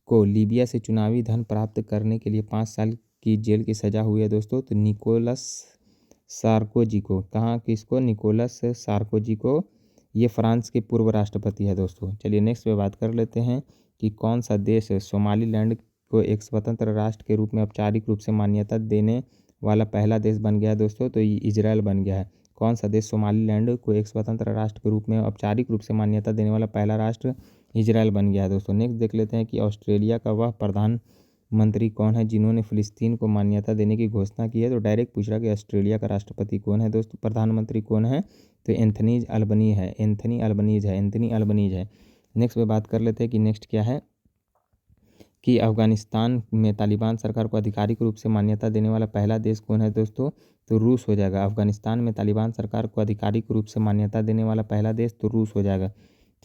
को लीबिया से चुनावी धन प्राप्त करने के लिए 5 साल की जेल की सजा हुई है दोस्तों, तो निकोलस सार्कोजी को। कहाँ किसको, निकोलस सार्कोजी को। ये फ्रांस के पूर्व राष्ट्रपति है दोस्तों। चलिए नेक्स्ट पे बात कर लेते हैं कि कौन सा देश सोमालीलैंड को एक स्वतंत्र राष्ट्र के रूप में औपचारिक रूप से मान्यता देने वाला पहला देश बन गया है दोस्तों, तो ये इजराइल बन गया है। कौन सा देश सोमालीलैंड को एक स्वतंत्र राष्ट्र के रूप में औपचारिक रूप से मान्यता देने वाला पहला राष्ट्र इजराइल बन गया है दोस्तों। नेक्स्ट देख लेते हैं कि ऑस्ट्रेलिया का वह प्रधानमंत्री कौन है जिन्होंने फिलिस्तीन को मान्यता देने की घोषणा की है, तो डायरेक्ट पूछ रहा कि ऑस्ट्रेलिया का राष्ट्रपति कौन है दोस्तों, प्रधानमंत्री कौन है, तो एंथनी अल्बनीज है। नेक्स्ट पे बात कर लेते हैं कि नेक्स्ट क्या है कि अफ़गानिस्तान में तालिबान सरकार को आधिकारिक रूप से मान्यता देने वाला पहला देश कौन है दोस्तों, तो रूस हो जाएगा। अफ़गानिस्तान में तालिबान सरकार को आधिकारिक रूप से मान्यता देने वाला पहला देश तो रूस हो जाएगा।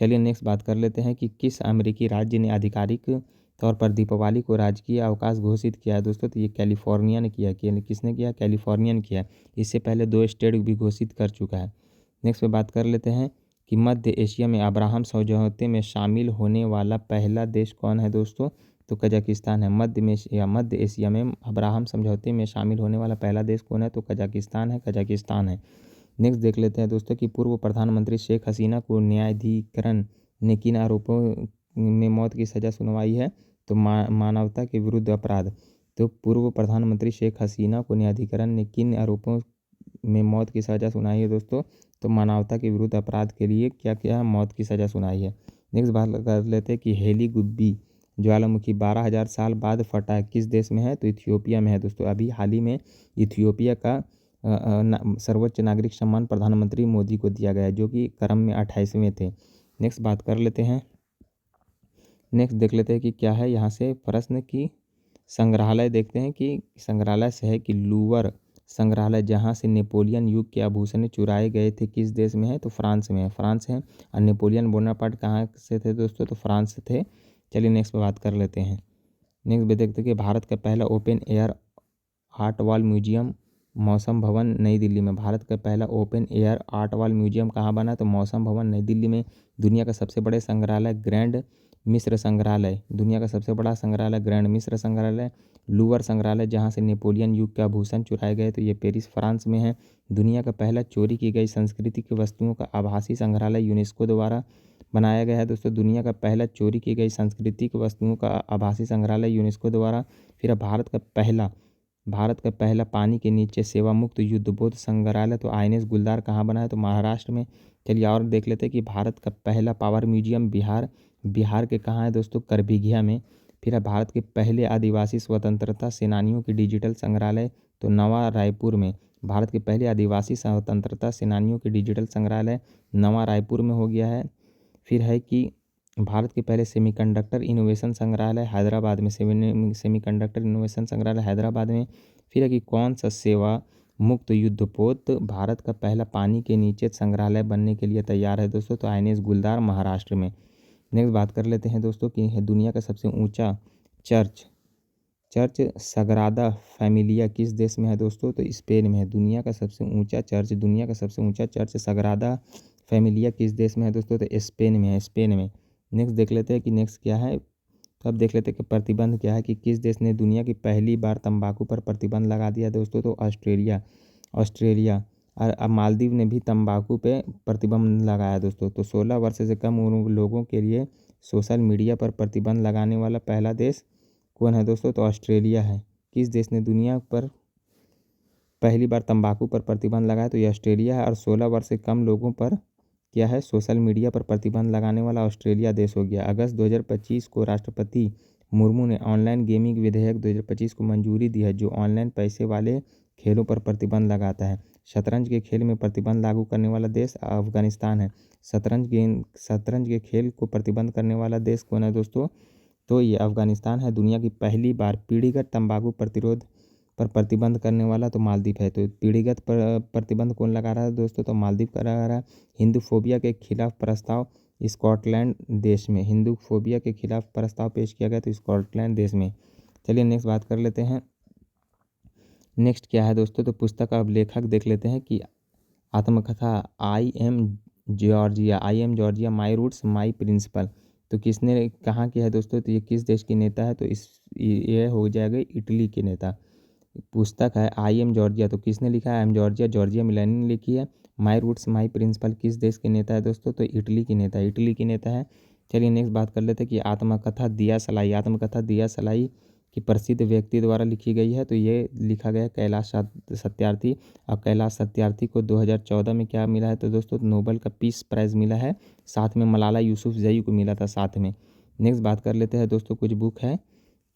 चलिए नेक्स्ट बात कर लेते हैं कि किस अमेरिकी राज्य ने आधिकारिक तौर पर दीपावली को राजकीय अवकाश घोषित किया है दोस्तों, तो ये कैलिफोर्निया ने किया है। किसने किया, कैलिफोर्निया ने किया है। इससे पहले 2 स्टेट भी घोषित कर चुका है। नेक्स्ट पे बात कर लेते हैं कि मध्य एशिया में अब्राहम समझौते में शामिल होने वाला पहला देश कौन है दोस्तों, तो कजाकिस्तान है। मध्य एशिया में अब्राहम समझौते में शामिल होने वाला पहला देश कौन है, तो कजाकिस्तान है। नेक्स्ट देख लेते हैं दोस्तों कि पूर्व प्रधानमंत्री शेख हसीना को न्यायाधिकरण ने किन आरोपों में मौत की सज़ा सुनवाई है, तो मानवता के विरुद्ध अपराध। तो पूर्व प्रधानमंत्री शेख हसीना को न्यायाधिकरण ने किन आरोपों में मौत की सज़ा सुनाई है दोस्तों, तो मानवता के विरुद्ध अपराध के लिए क्या किया है, मौत की सज़ा सुनाई है। नेक्स्ट बात कर लेते हैं कि हेली गुब्बी ज्वालामुखी 12,000 साल बाद फटा है, किस देश में है, तो इथियोपिया में है दोस्तों। अभी हाल ही में इथियोपिया का सर्वोच्च नागरिक सम्मान प्रधानमंत्री मोदी को दिया गया है, जो कि क्रम में 28वें थे। नेक्स्ट बात कर लेते हैं, नेक्स्ट देख लेते हैं कि क्या है यहाँ से प्रश्न की संग्रहालय देखते हैं कि संग्रहालय से है कि लूवर संग्रहालय जहाँ से नेपोलियन युग के आभूषण चुराए गए थे किस देश में है, तो फ्रांस में है। फ्रांस है। और नेपोलियन बोनापार्ट कहाँ से थे दोस्तों, तो फ्रांस से थे। चलिए नेक्स्ट पे बात कर लेते हैं। नेक्स्ट पे देखते हैं कि भारत का पहला open air art wall museum मौसम भवन नई दिल्ली में। भारत का पहला open air art wall museum कहाँ बना, तो मौसम भवन नई दिल्ली में। दुनिया का सबसे बड़े संग्रहालय ग्रैंड मिस्र संग्रहालय, दुनिया का सबसे बड़ा संग्रहालय ग्रैंड मिस्र संग्रहालय। लूवर संग्रहालय जहाँ से नेपोलियन युग के आभूषण चुराए गए, तो ये पेरिस फ्रांस में है। दुनिया का पहला चोरी की गई संस्कृति की वस्तुओं का आभासी संग्रहालय यूनेस्को द्वारा बनाया गया है दोस्तों। दुनिया का पहला चोरी की गई सांस्कृतिक वस्तुओं का आभासी संग्रहालय यूनेस्को द्वारा। फिर भारत का पहला पानी के नीचे सेवा मुक्त युद्धबोध संग्रहालय, तो आईएनएस गुलदार कहाँ बना है, तो महाराष्ट्र में। चलिए और देख लेते हैं कि भारत का पहला पावर म्यूजियम बिहार के कहाँ है दोस्तों, करभिघिया में। फिर है भारत के पहले आदिवासी स्वतंत्रता सेनानियों की डिजिटल संग्रहालय, तो नवा रायपुर में। भारत के पहले आदिवासी स्वतंत्रता सेनानियों के डिजिटल संग्रहालय नवा रायपुर में हो गया है। फिर है कि भारत के पहले सेमीकंडक्टर इनोवेशन संग्रहालय हैदराबाद में, सेमीकंडक्टर इनोवेशन संग्रहालय हैदराबाद में। फिर है कि कौन सा सेवा मुक्त युद्धपोत भारत का पहला पानी के नीचे संग्रहालय बनने के लिए तैयार है दोस्तों, तो INS गुलदार महाराष्ट्र में। नेक्स्ट बात कर लेते हैं दोस्तों कि दुनिया का सबसे ऊंचा चर्च चर्च सग्रादा फैमिलिया किस देश में है दोस्तों, तो स्पेन में है। दुनिया का सबसे ऊंचा चर्च सग्रादा फैमिलिया किस देश में है दोस्तों, तो स्पेन में है, स्पेन में। नेक्स्ट देख लेते हैं कि नेक्स्ट क्या है, तो अब देख लेते हैं कि प्रतिबंध क्या है, कि किस देश ने दुनिया की पहली बार तंबाकू पर प्रतिबंध लगा दिया दोस्तों, तो ऑस्ट्रेलिया। और अब मालदीव ने भी तंबाकू पे प्रतिबंध लगाया दोस्तों। तो 16 वर्ष से कम उम्र लोगों के लिए सोशल मीडिया पर प्रतिबंध लगाने वाला पहला देश कौन है दोस्तों, तो ऑस्ट्रेलिया है। किस देश ने दुनिया पर पहली बार तंबाकू पर प्रतिबंध लगाया, तो ये ऑस्ट्रेलिया है। और 16 वर्ष से कम लोगों पर क्या है, सोशल मीडिया पर प्रतिबंध लगाने वाला ऑस्ट्रेलिया देश हो गया। अगस्त 2025 को राष्ट्रपति मुर्मू ने ऑनलाइन गेमिंग विधेयक 2025 को मंजूरी दी है, जो ऑनलाइन पैसे वाले खेलों पर प्रतिबंध लगाता है। शतरंज के खेल में प्रतिबंध लागू करने वाला देश अफगानिस्तान है। शतरंज के खेल को प्रतिबंध करने वाला देश कौन है दोस्तों, तो ये अफगानिस्तान है। दुनिया की पहली बार पीढ़ीगत तंबाकू प्रतिरोध पर प्रतिबंध करने वाला तो मालदीव है। तो पीढ़ीगत पर प्रतिबंध कौन लगा रहा है दोस्तों, तो मालदीव का लगा रहा है। हिंदूफोबिया के खिलाफ प्रस्ताव स्कॉटलैंड देश में, हिंदूफोबिया के खिलाफ प्रस्ताव पेश किया गया तो स्कॉटलैंड देश में। चलिए नेक्स्ट बात कर लेते हैं, नेक्स्ट क्या है दोस्तों, तो पुस्तक का अब लेखक देख लेते हैं कि आत्मकथा I am Giorgia my roots my principle, तो किसने कहाँ की है दोस्तों, तो ये किस देश की नेता है, तो ये हो जाएगा इटली के नेता। पुस्तक है आई एम जॉर्जिया, तो किसने लिखा है, आई एम जॉर्जिया, जॉर्जिया मिलानी ने लिखी है। माई रूट्स माई प्रिंसिपल किस देश के नेता है दोस्तों, तो इटली की नेता है। चलिए नेक्स्ट बात कर लेते हैं कि आत्मकथा दिया सलाई की प्रसिद्ध व्यक्ति द्वारा लिखी गई है, तो ये लिखा गया कैलाश सत्यार्थी। अब कैलाश सत्यार्थी को 2014 में क्या मिला है, तो दोस्तों नोबेल का पीस प्राइज़ मिला है, साथ में मलाला यूसुफजई को मिला था साथ में। नेक्स्ट बात कर लेते हैं दोस्तों, कुछ बुक है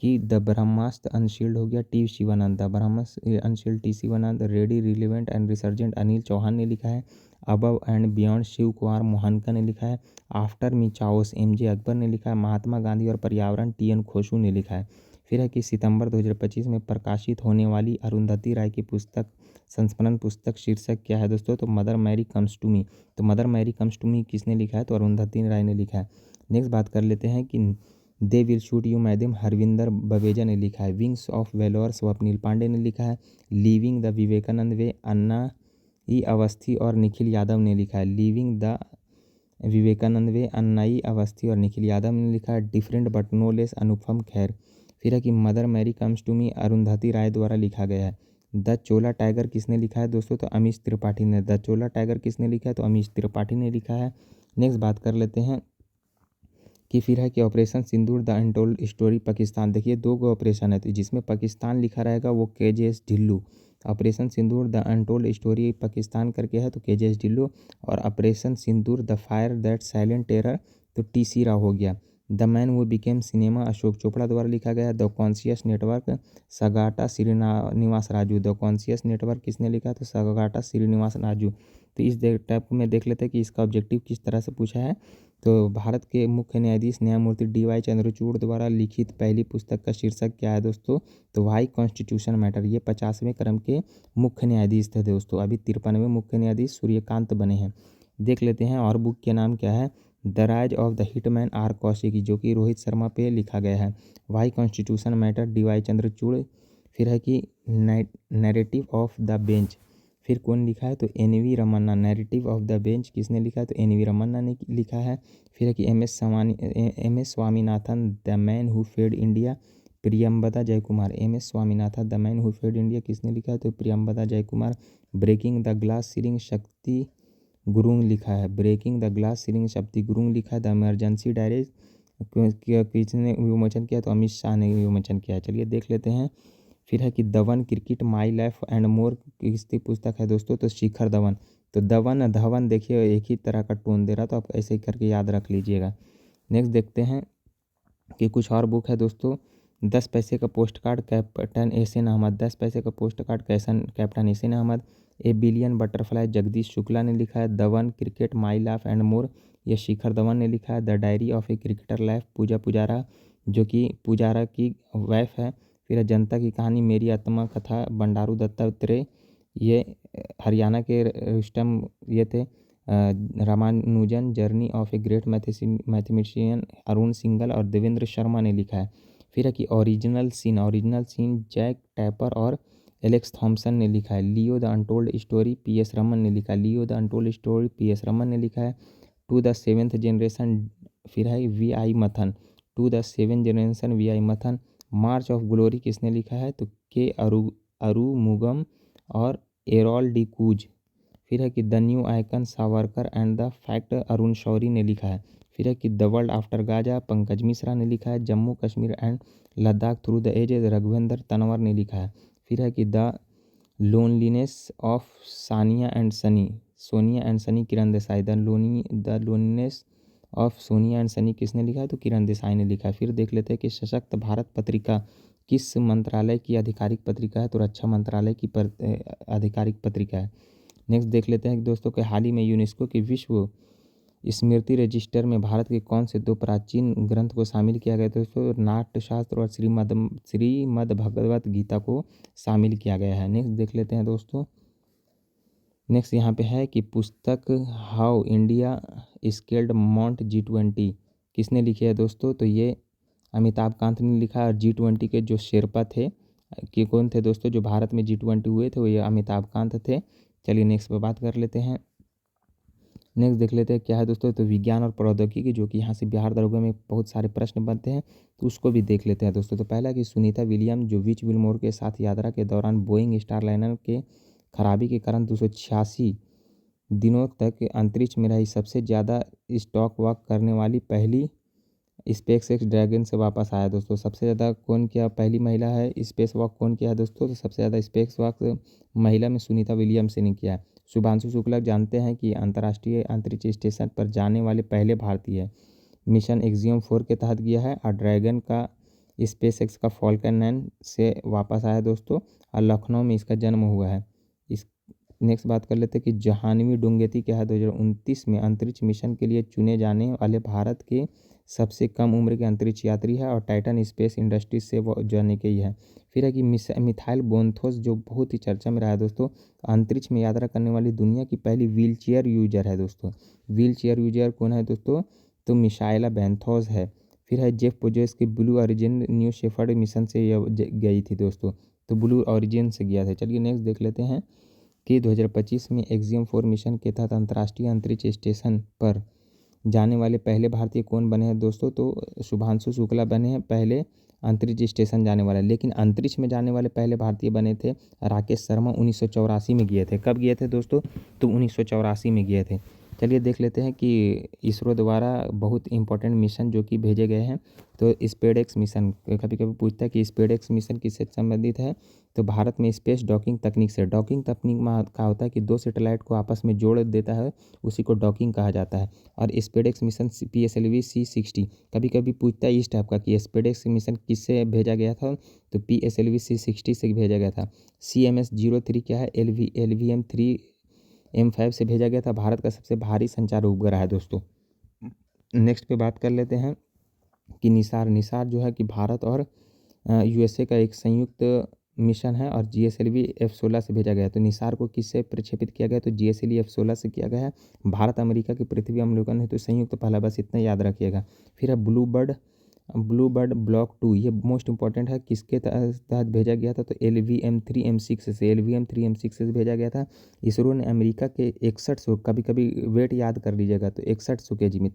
कि द ब्रह्मास्त्र अनशील्ड हो गया T Shivanand, the Brahmastra unshield T Shivanand, ready relevant and resurgent Anil Chauhan ने लिखा है। Above and beyond Shiv Kumar Mohanka ने लिखा है। After me chaos MJ Akbar ने लिखा है। महात्मा गांधी और पर्यावरण TN खोसू ने लिखा है। फिर है कि सितंबर 2025 में प्रकाशित होने वाली अरुंधति राय की संस्मरण पुस्तक शीर्षक क्या है दोस्तों, तो mother Mary comes to me, तो mother Mary comes to me किसने लिखा है, तो अरुंधति राय ने लिखा है। नेक्स्ट बात कर लेते हैं कि they will shoot you madam Harvinder Baweja ने लिखा है। Wings of valour Swapnil Pandey ने लिखा है। Living the Vivekananda way Anna ई अवस्थी और निखिल यादव ने लिखा है। लिविंग द विवेकानंद वे अन्नाई अवस्थी और निखिल यादव ने लिखा है। Different but no less Anupam Kher. फिर है कि mother Mary comes to me Arundhati Roy द्वारा लिखा गया है। द चोला टाइगर किसने लिखा है दोस्तों, तो अमीश त्रिपाठी ने। द चोला टाइगर किसने लिखा है, तो अमीश त्रिपाठी ने लिखा है। नेक्स्ट बात कर लेते हैं कि फिर है कि operation Sindoor the untold story Pakistan. देखिए 2 गो ऑपरेशन है, तो जिसमें पाकिस्तान लिखा रहेगा वो KJS Dhillon. Operation Sindoor the untold story Pakistan करके है तो KJS ढिल्लू। और operation Sindoor the fire that silent terror तो TC राव हो गया। The man who became cinema Ashok Chopra द्वारा लिखा गया। The conscious network Sagata Srinivas Raju. The conscious network किसने लिखा, तो सगाटा श्रीनिवास राजू। तो इस टाइप में देख लेते हैं कि इसका ऑब्जेक्टिव किस तरह से पूछा है। तो भारत के मुख्य न्यायाधीश न्यायमूर्ति DY चंद्रचूड़ द्वारा लिखित पहली पुस्तक का शीर्षक क्या है दोस्तों, तो वाई कॉन्स्टिट्यूशन मैटर। ये 50वें क्रम के मुख्य न्यायाधीश थे दोस्तों, अभी 53वें मुख्य न्यायाधीश सूर्यकांत बने हैं। देख लेते हैं और बुक के नाम क्या है, the rise of the hitman R Kaushiki, जो कि रोहित शर्मा पे लिखा गया है। Why constitution matter DY Chandrachud. फिर है कि नैरेटिव ऑफ द बेंच, फिर कौन लिखा है, तो NV Ramana. Narrative of the bench किसने लिखा है, तो NV रमन्ना ने लिखा है। फिर है कि MS Swaminathan the man who fed India, Priyambada Jaikumar. MS Swaminathan the man who fed India किसने लिखा है, तो Priyambada Jaikumar. Breaking the glass ceiling Shakti Gurung लिखा है। Breaking the glass ceiling Shakti Gurung लिखा है। द इमरजेंसी डायरीज किसने विमोचन किया, तो अमित शाह ने विमोचन किया है। चलिए देख लेते हैं। फिर है कि Dhawan cricket my life and मोर किसकी पुस्तक है दोस्तों, तो शिखर धवन। तो धवन देखिए एक ही तरह का टोन दे रहा, तो आप ऐसे ही करके याद रख लीजिएगा। नेक्स्ट देखते हैं कि कुछ और बुक है दोस्तों। 10 पैसे का post card captain Ehsan Ahmed. 10 पैसे का post card captain Ehsan Ahmed. A billion butterfly Jagdish Shukla ने लिखा है। Dhawan cricket my life and more ये शिखर धवन ने लिखा है। The diary of a cricketer life Puja Pujara, जो कि पुजारा की वाइफ है। फिर है जनता की कहानी, मेरी आत्मा कथा, बंडारू दत्तात्रेय, ये हरियाणा के रुस्तम ये थे। Ramanujan, journey of a great mathematician, Arun Singhal और देवेंद्र शर्मा ने लिखा है। फिर है कि ओरिजिनल सीन जैक टैपर और एलेक्स थॉम्सन ने लिखा है। Leo the untold story, P S. Raman ने लिखा है। Leo the untold story, P S. Raman ने लिखा है। टू द सेवेंथ जनरेशन, फिर है V I. Mathan, to the seven generation V I. Mathan. March of glory किसने लिखा है? तो के अरुमुगम और एरोल डी कूज। फिर है कि the new icon, Savarkar and the fact, Arun Shourie ने लिखा है। फिर है कि the world after Gaza, Pankaj Mishra ने लिखा है। Jammu Kashmir and Ladakh through the ages, Raghuvendra Tanwar ने लिखा है। फिर है कि the loneliness of Sonia and Sunny, Kiran Desai. The loneliness of Sonia and Sunny किसने लिखा है? तो किरण देसाई ने लिखा है। फिर देख लेते हैं कि सशक्त भारत पत्रिका किस मंत्रालय की आधिकारिक पत्रिका है? तो रक्षा मंत्रालय की आधिकारिक पत्रिका है। नेक्स्ट देख लेते हैं कि दोस्तों के हाल ही में यूनेस्को की विश्व स्मृति रजिस्टर में भारत के कौन से 2 प्राचीन ग्रंथ को शामिल किया गया? दोस्तों नाट्यशास्त्र और श्रीमद् भगवत गीता को शामिल किया गया है। नेक्स्ट देख लेते हैं दोस्तों। नेक्स्ट यहाँ पे है कि पुस्तक how India scaled mount G20 किसने लिखी है दोस्तों? तो ये अमिताभ कांत ने लिखा। और G20 के जो शेरपा थे कि कौन थे दोस्तों? जो भारत में G20 हुए थे वो ये अमिताभ कांत थे। चलिए नेक्स्ट पे बात कर लेते हैं। नेक्स्ट देख लेते हैं क्या है दोस्तों? तो विज्ञान और प्रौद्योगिकी, जो कि यहाँ से बिहार दरोगा में बहुत सारे प्रश्न बनते हैं, तो उसको भी देख लेते हैं दोस्तों। तो पहला कि सुनीता विलियम, जो विच विलमोर के साथ यात्रा के दौरान बोइंग स्टारलाइनर के खराबी के कारण 286 दिनों तक अंतरिक्ष में रही, सबसे ज़्यादा स्टॉक वॉक करने वाली पहली स्पेस एक्स ड्रैगन से वापस आया दोस्तों। सबसे ज़्यादा कौन किया? पहली महिला है स्पेस वॉक कौन किया है दोस्तों? तो सबसे ज़्यादा स्पेस वॉक महिला में सुनीता विलियम्स ने किया है। शुभांशु शुक्ला जानते हैं कि अंतर्राष्ट्रीय अंतरिक्ष स्टेशन पर जाने वाले पहले भारतीय है। मिशन एक्सियम 4 के तहत किया है। और ड्रैगन का स्पेस एक्स का फॉल्कन 9 से वापस आया दोस्तों, और लखनऊ में इसका जन्म हुआ है। इस नेक्स्ट बात कर लेते हैं कि जाह्नवी डोंगेती क्या है? 2029 में अंतरिक्ष मिशन के लिए चुने जाने वाले भारत के सबसे कम उम्र के अंतरिक्ष यात्री है, और टाइटन स्पेस इंडस्ट्रीज से वो जाने के ही है। फिर है कि मिथाइल बोन्थोस, जो बहुत ही चर्चा में रहा है दोस्तों, अंतरिक्ष में यात्रा करने वाली दुनिया की पहली व्हील चेयर यूजर है दोस्तों। व्हील चेयर यूजर कौन है दोस्तों? तो मिशाइला बेंथोस है। फिर है जेफ बेजोस की blue origin new shepherd mission से ये गई थी दोस्तों, तो ब्लू ओरिजिन से गया था। चलिए नेक्स्ट देख लेते हैं कि 2025 में एक्सियम 4 मिशन के तहत अंतर्राष्ट्रीय अंतरिक्ष स्टेशन पर जाने वाले पहले भारतीय कौन बने हैं दोस्तों? तो शुभांशु शुक्ला बने हैं पहले अंतरिक्ष स्टेशन जाने वाले। लेकिन अंतरिक्ष में जाने वाले पहले भारतीय बने थे राकेश शर्मा, 1984 में गए थे। कब गए थे दोस्तों? तो 1984 में गए थे। चलिए देख लेते हैं कि इसरो द्वारा बहुत इंपॉर्टेंट मिशन जो कि भेजे गए हैं। तो स्पेडएक्स मिशन, कभी कभी पूछता है कि स्पेडएक्स मिशन किससे संबंधित है? तो भारत में स्पेस डॉकिंग तकनीक से। डॉकिंग तकनीक में क्या होता है कि 2 सैटेलाइट को आपस में जोड़ देता है, उसी को डॉकिंग कहा जाता है। और स्पेडएक्स मिशन PSLV C60, कभी कभी पूछता है इस टाइप का कि स्पेडएक्स मिशन किससे भेजा गया था? तो PSLV C60 से भेजा गया था। CMS-03 क्या है? LVM-3M5 से भेजा गया था। भारत का सबसे भारी संचार उपग्रह है दोस्तों। नेक्स्ट पे बात कर लेते हैं कि निसार जो है कि भारत और USA का एक संयुक्त मिशन है, और GSLV F-16 से भेजा गया। तो निसार को किससे प्रक्षेपित किया गया? तो GSLV F-16 से किया गया है। भारत अमेरिका की पृथ्वी अवलोकन हेतु संयुक्त पहला, बस इतना याद रखिएगा। फिर है ब्लू बर्ड ब्लॉक 2, ये मोस्ट इंपॉर्टेंट है। किसके तहत भेजा गया था? तो LVM-3M6 से। LVM-3M6 से भेजा गया था। इसरो ने अमेरिका के 6100, कभी कभी वेट याद कर लीजिएगा, तो 6100 kg में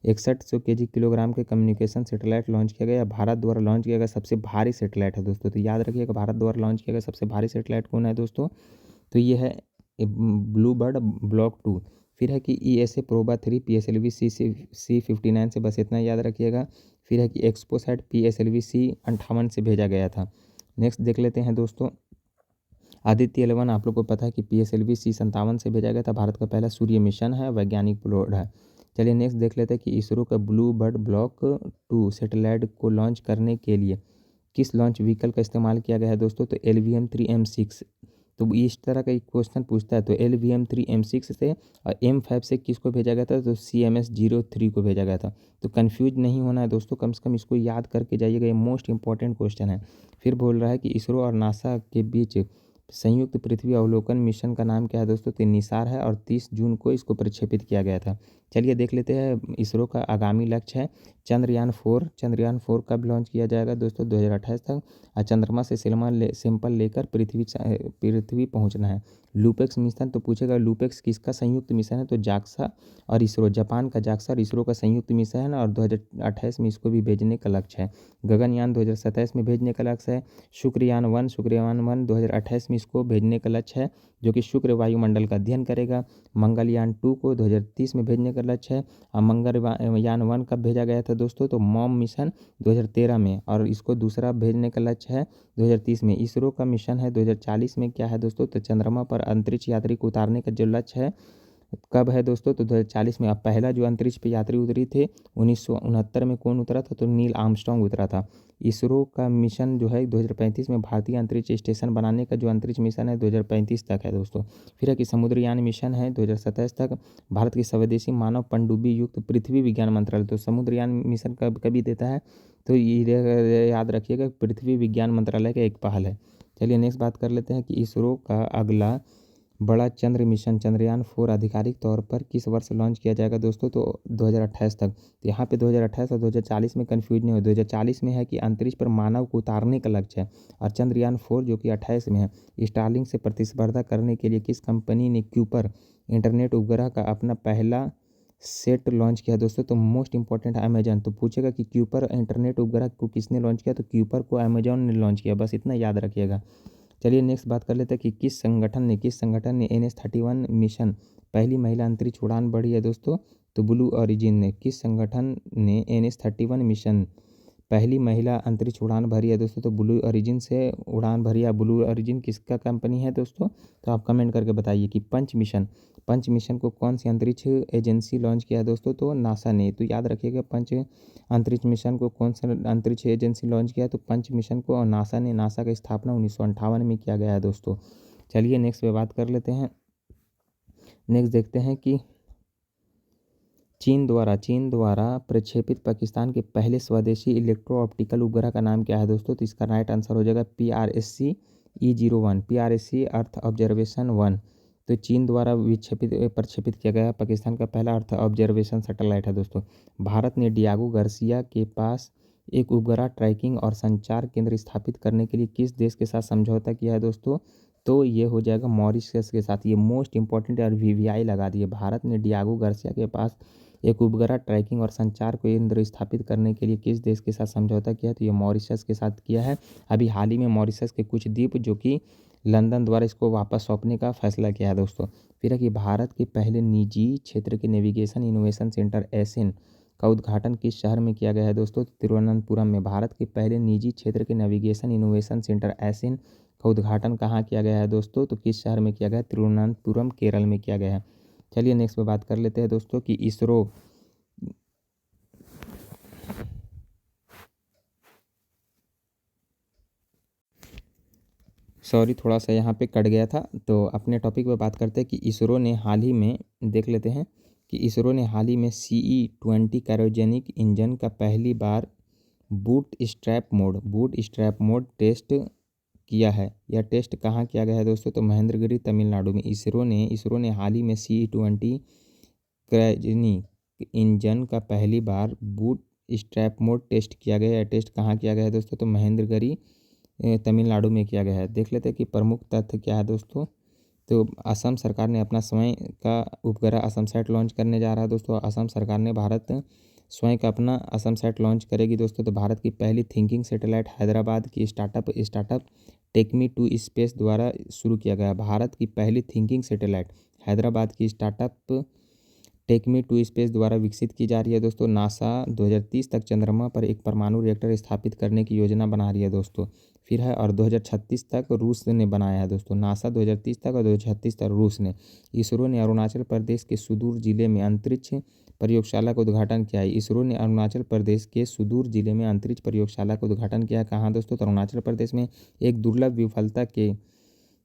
6100 kg किलोग्राम के कम्युनिकेशन सैटेलाइट लॉन्च किया गया। भारत द्वारा लॉन्च किया गया सबसे भारी सैटेलाइट है दोस्तों। तो याद रखिएगा भारत द्वारा लॉन्च किया गया सबसे भारी सैटेलाइट कौन है दोस्तों? तो ये है ब्लू बर्ड ब्लॉक 2। फिर है कि ESA प्रोबा 3 PSLV C59 से, बस इतना याद रखिएगा। फिर है कि एक्सपोसैट PSLV C58 से भेजा गया था। नेक्स्ट देख लेते हैं दोस्तों आदित्य 11, आप लोग को पता है कि PSLV C57 से भेजा गया था। भारत का पहला सूर्य मिशन है, वैज्ञानिक प्रोड है। चलिए नेक्स्ट देख लेते हैं कि इसरो का ब्लू बर्ड ब्लॉक 2 सैटेलाइट को लॉन्च करने के लिए किस लॉन्च व्हीकल का इस्तेमाल किया गया है दोस्तों? तो LVM-3M6 तो इस तरह का एक क्वेश्चन पूछता है। तो LVM-3 M6 से और M5 से किसको भेजा गया था? तो CMS-03 को भेजा गया था। तो कन्फ्यूज नहीं होना है दोस्तों, कम से कम इसको याद करके जाइएगा, ये मोस्ट इंपॉर्टेंट क्वेश्चन है। फिर बोल रहा है कि इसरो और नासा के बीच संयुक्त पृथ्वी अवलोकन मिशन का नाम क्या है दोस्तों? तो निसार है और 30 जून को इसको प्रक्षेपित किया गया था। चलिए देख लेते हैं इसरो का आगामी लक्ष्य है चंद्रयान-4। चंद्रयान-4 कब लॉन्च किया जाएगा दोस्तों? 2028 तक। और चंद्रमा से सैंपल लेकर पृथ्वी पहुंचना है। लूपेक्स मिशन, तो पूछेगा लूपेक्स किसका संयुक्त मिशन है? तो जाक्सा और इसरो, जापान का जाक्सा और इसरो का संयुक्त मिशन है और 2028 में इसको भी भेजने का लक्ष्य है। गगनयान 2027 में भेजने का लक्ष्य है। शुक्रयान 1 2028 में इसको भेजने का लक्ष्य है, जो कि शुक्र वायुमंडल का अध्ययन करेगा। मंगलयान 2 को 2030 में भेजने का लक्ष्य है। और मंगलयान 1 कब भेजा गया था दोस्तों? तो मॉम मिशन 2013 में, और इसको दूसरा भेजने का लक्ष्य है 2030 में। इसरो का मिशन है 2040 में, क्या है दोस्तों? तो चंद्रमा पर अंतरिक्ष यात्री को उतारने का जो लक्ष्य है कब है दोस्तों? तो 2040 में। अब पहला जो अंतरिक्ष पे यात्री उतरी थे 1969 में, कौन उतरा था? तो नील आर्मस्ट्रांग उतरा था। इसरो का मिशन जो है 2035 में, भारतीय अंतरिक्ष स्टेशन बनाने का जो अंतरिक्ष मिशन है 2035 तक है दोस्तों। फिर है कि समुद्रयान मिशन है 2027 तक। भारत की स्वदेशी मानव पनडुब्बी युक्त पृथ्वी विज्ञान मंत्रालय, तो समुद्रयान मिशन कब कभी देता है? तो ये याद रखिएगा, पृथ्वी विज्ञान मंत्रालय का एक पहल है। चलिए नेक्स्ट बात कर लेते हैं कि इसरो का अगला बड़ा चंद्र मिशन चंद्रयान-4 आधिकारिक तौर पर किस वर्ष लॉन्च किया जाएगा दोस्तों? तो 2028 तक। तो यहाँ पे 2028 और 2040 में कन्फ्यूज नहीं हो। 2040 में है कि अंतरिक्ष पर मानव को उतारने का लक्ष्य है, और चंद्रयान-4 जो कि 28 में है। स्टारलिंक से प्रतिस्पर्धा करने के लिए किस कंपनी ने क्यूपर इंटरनेट उपग्रह का अपना पहला सेट लॉन्च किया दोस्तों? तो मोस्ट इंपॉर्टेंट अमेजन। तो पूछेगा कि क्यूपर इंटरनेट उपग्रह को किसने लॉन्च किया? तो क्यूपर को अमेजॉन ने लॉन्च किया, बस इतना याद रखिएगा। चलिए नेक्स्ट बात कर लेते हैं कि किस संगठन ने NS-31 मिशन पहली महिला अंतरिक्ष उड़ान भरी है दोस्तों? तो ब्लू ओरिजिन ने। किस संगठन ने NS-31 मिशन पहली महिला अंतरिक्ष उड़ान भरी है दोस्तों? तो ब्लू ओरिजिन से उड़ान भरी है। ब्लू ओरिजिन किसका कंपनी है दोस्तों? तो आप कमेंट करके बताइए कि पंच मिशन को कौन सी अंतरिक्ष एजेंसी लॉन्च किया है दोस्तों? तो नासा ने। तो याद रखिएगा, पंच अंतरिक्ष मिशन को कौन सा अंतरिक्ष एजेंसी लॉन्च किया? तो पंच मिशन को और नासा ने। नासा का स्थापना 1958 में किया गया है दोस्तों। चलिए नेक्स्ट पे बात कर लेते हैं। नेक्स्ट देखते हैं कि चीन द्वारा प्रक्षेपित पाकिस्तान के पहले स्वदेशी इलेक्ट्रो ऑप्टिकल उपग्रह का नाम क्या है दोस्तों? तो इसका राइट आंसर हो जाएगा PRSC-E01, PRSC अर्थ ऑब्जर्वेशन 1। तो चीन द्वारा प्रक्षेपित किया गया पाकिस्तान का पहला अर्थ ऑब्जर्वेशन सैटेलाइट है दोस्तों। भारत ने डियागो गार्सिया के पास एक उपग्रह ट्रैकिंग और संचार केंद्र स्थापित करने के लिए किस देश के साथ समझौता किया है दोस्तों? तो ये हो जाएगा मॉरिशस के साथ। ये मोस्ट इंपॉर्टेंट और VVI लगा दिए। भारत ने डियागो गार्सिया के पास एक उपग्रह ट्रैकिंग और संचार केंद्र स्थापित करने के लिए किस देश के साथ समझौता किया? तो ये मॉरिशस के साथ किया है। अभी हाल ही में मॉरिशस के कुछ द्वीप जो कि लंदन द्वारा इसको वापस सौंपने का फैसला किया है दोस्तों। फिर है कि भारत के पहले निजी क्षेत्र के नेविगेशन इनोवेशन सेंटर एसिन का उद्घाटन किस शहर में किया गया है दोस्तों? तिरुवनंतपुरम में। भारत के पहले निजी क्षेत्र के नेविगेशन इनोवेशन सेंटर एसिन का उद्घाटन कहाँ किया गया है दोस्तों? तो किस शहर में किया गया है? तिरुवनंतपुरम केरल में किया गया है। चलिए नेक्स्ट पे बात कर लेते हैं दोस्तों कि इसरो थोड़ा सा यहाँ पे कट गया था। तो अपने टॉपिक पे बात करते हैं कि इसरो ने हाल ही में देख लेते हैं कि इसरो ने हाल ही में CE-20 क्रायोजेनिक इंजन का पहली बार बूट स्ट्रैप मोड टेस्ट किया है। यह टेस्ट कहाँ किया गया है दोस्तों? तो महेंद्रगिरी तमिलनाडु में। इसरो ने हाल ही में CE-20 क्रायोजेनिक इंजन का पहली बार बूट स्ट्रैप मोड टेस्ट किया गया। यह टेस्ट कहाँ किया गया है दोस्तों? तो महेंद्रगिरी तमिलनाडु में किया गया है। देख लेते हैं कि प्रमुख तथ्य क्या है दोस्तों। तो असम सरकार ने अपना स्वयं का उपग्रह असम सैट लॉन्च करने जा रहा है दोस्तों। असम सरकार ने स्वयं का अपना असम सैट लॉन्च करेगी दोस्तों। तो भारत की पहली थिंकिंग सैटेलाइट हैदराबाद की स्टार्टअप टेकमी टू स्पेस द्वारा शुरू किया गया। भारत की पहली थिंकिंग सैटेलाइट हैदराबाद की स्टार्टअप टेकमी टू स्पेस द्वारा विकसित की जा रही है दोस्तों। नासा 2030 तक चंद्रमा पर एक परमाणु रिएक्टर स्थापित करने की योजना बना रही है दोस्तों। फिर है और 2036 तक रूस ने बनाया है दोस्तों। नासा 2030 तक और 2036 तक रूस ने। इसरो ने अरुणाचल प्रदेश के सुदूर जिले में अंतरिक्ष प्रयोगशाला का उद्घाटन किया है। इसरो ने अरुणाचल प्रदेश के सुदूर जिले में अंतरिक्ष प्रयोगशाला का उद्घाटन किया है। कहाँ दोस्तों? तो अरुणाचल प्रदेश में। एक दुर्लभ विफलता के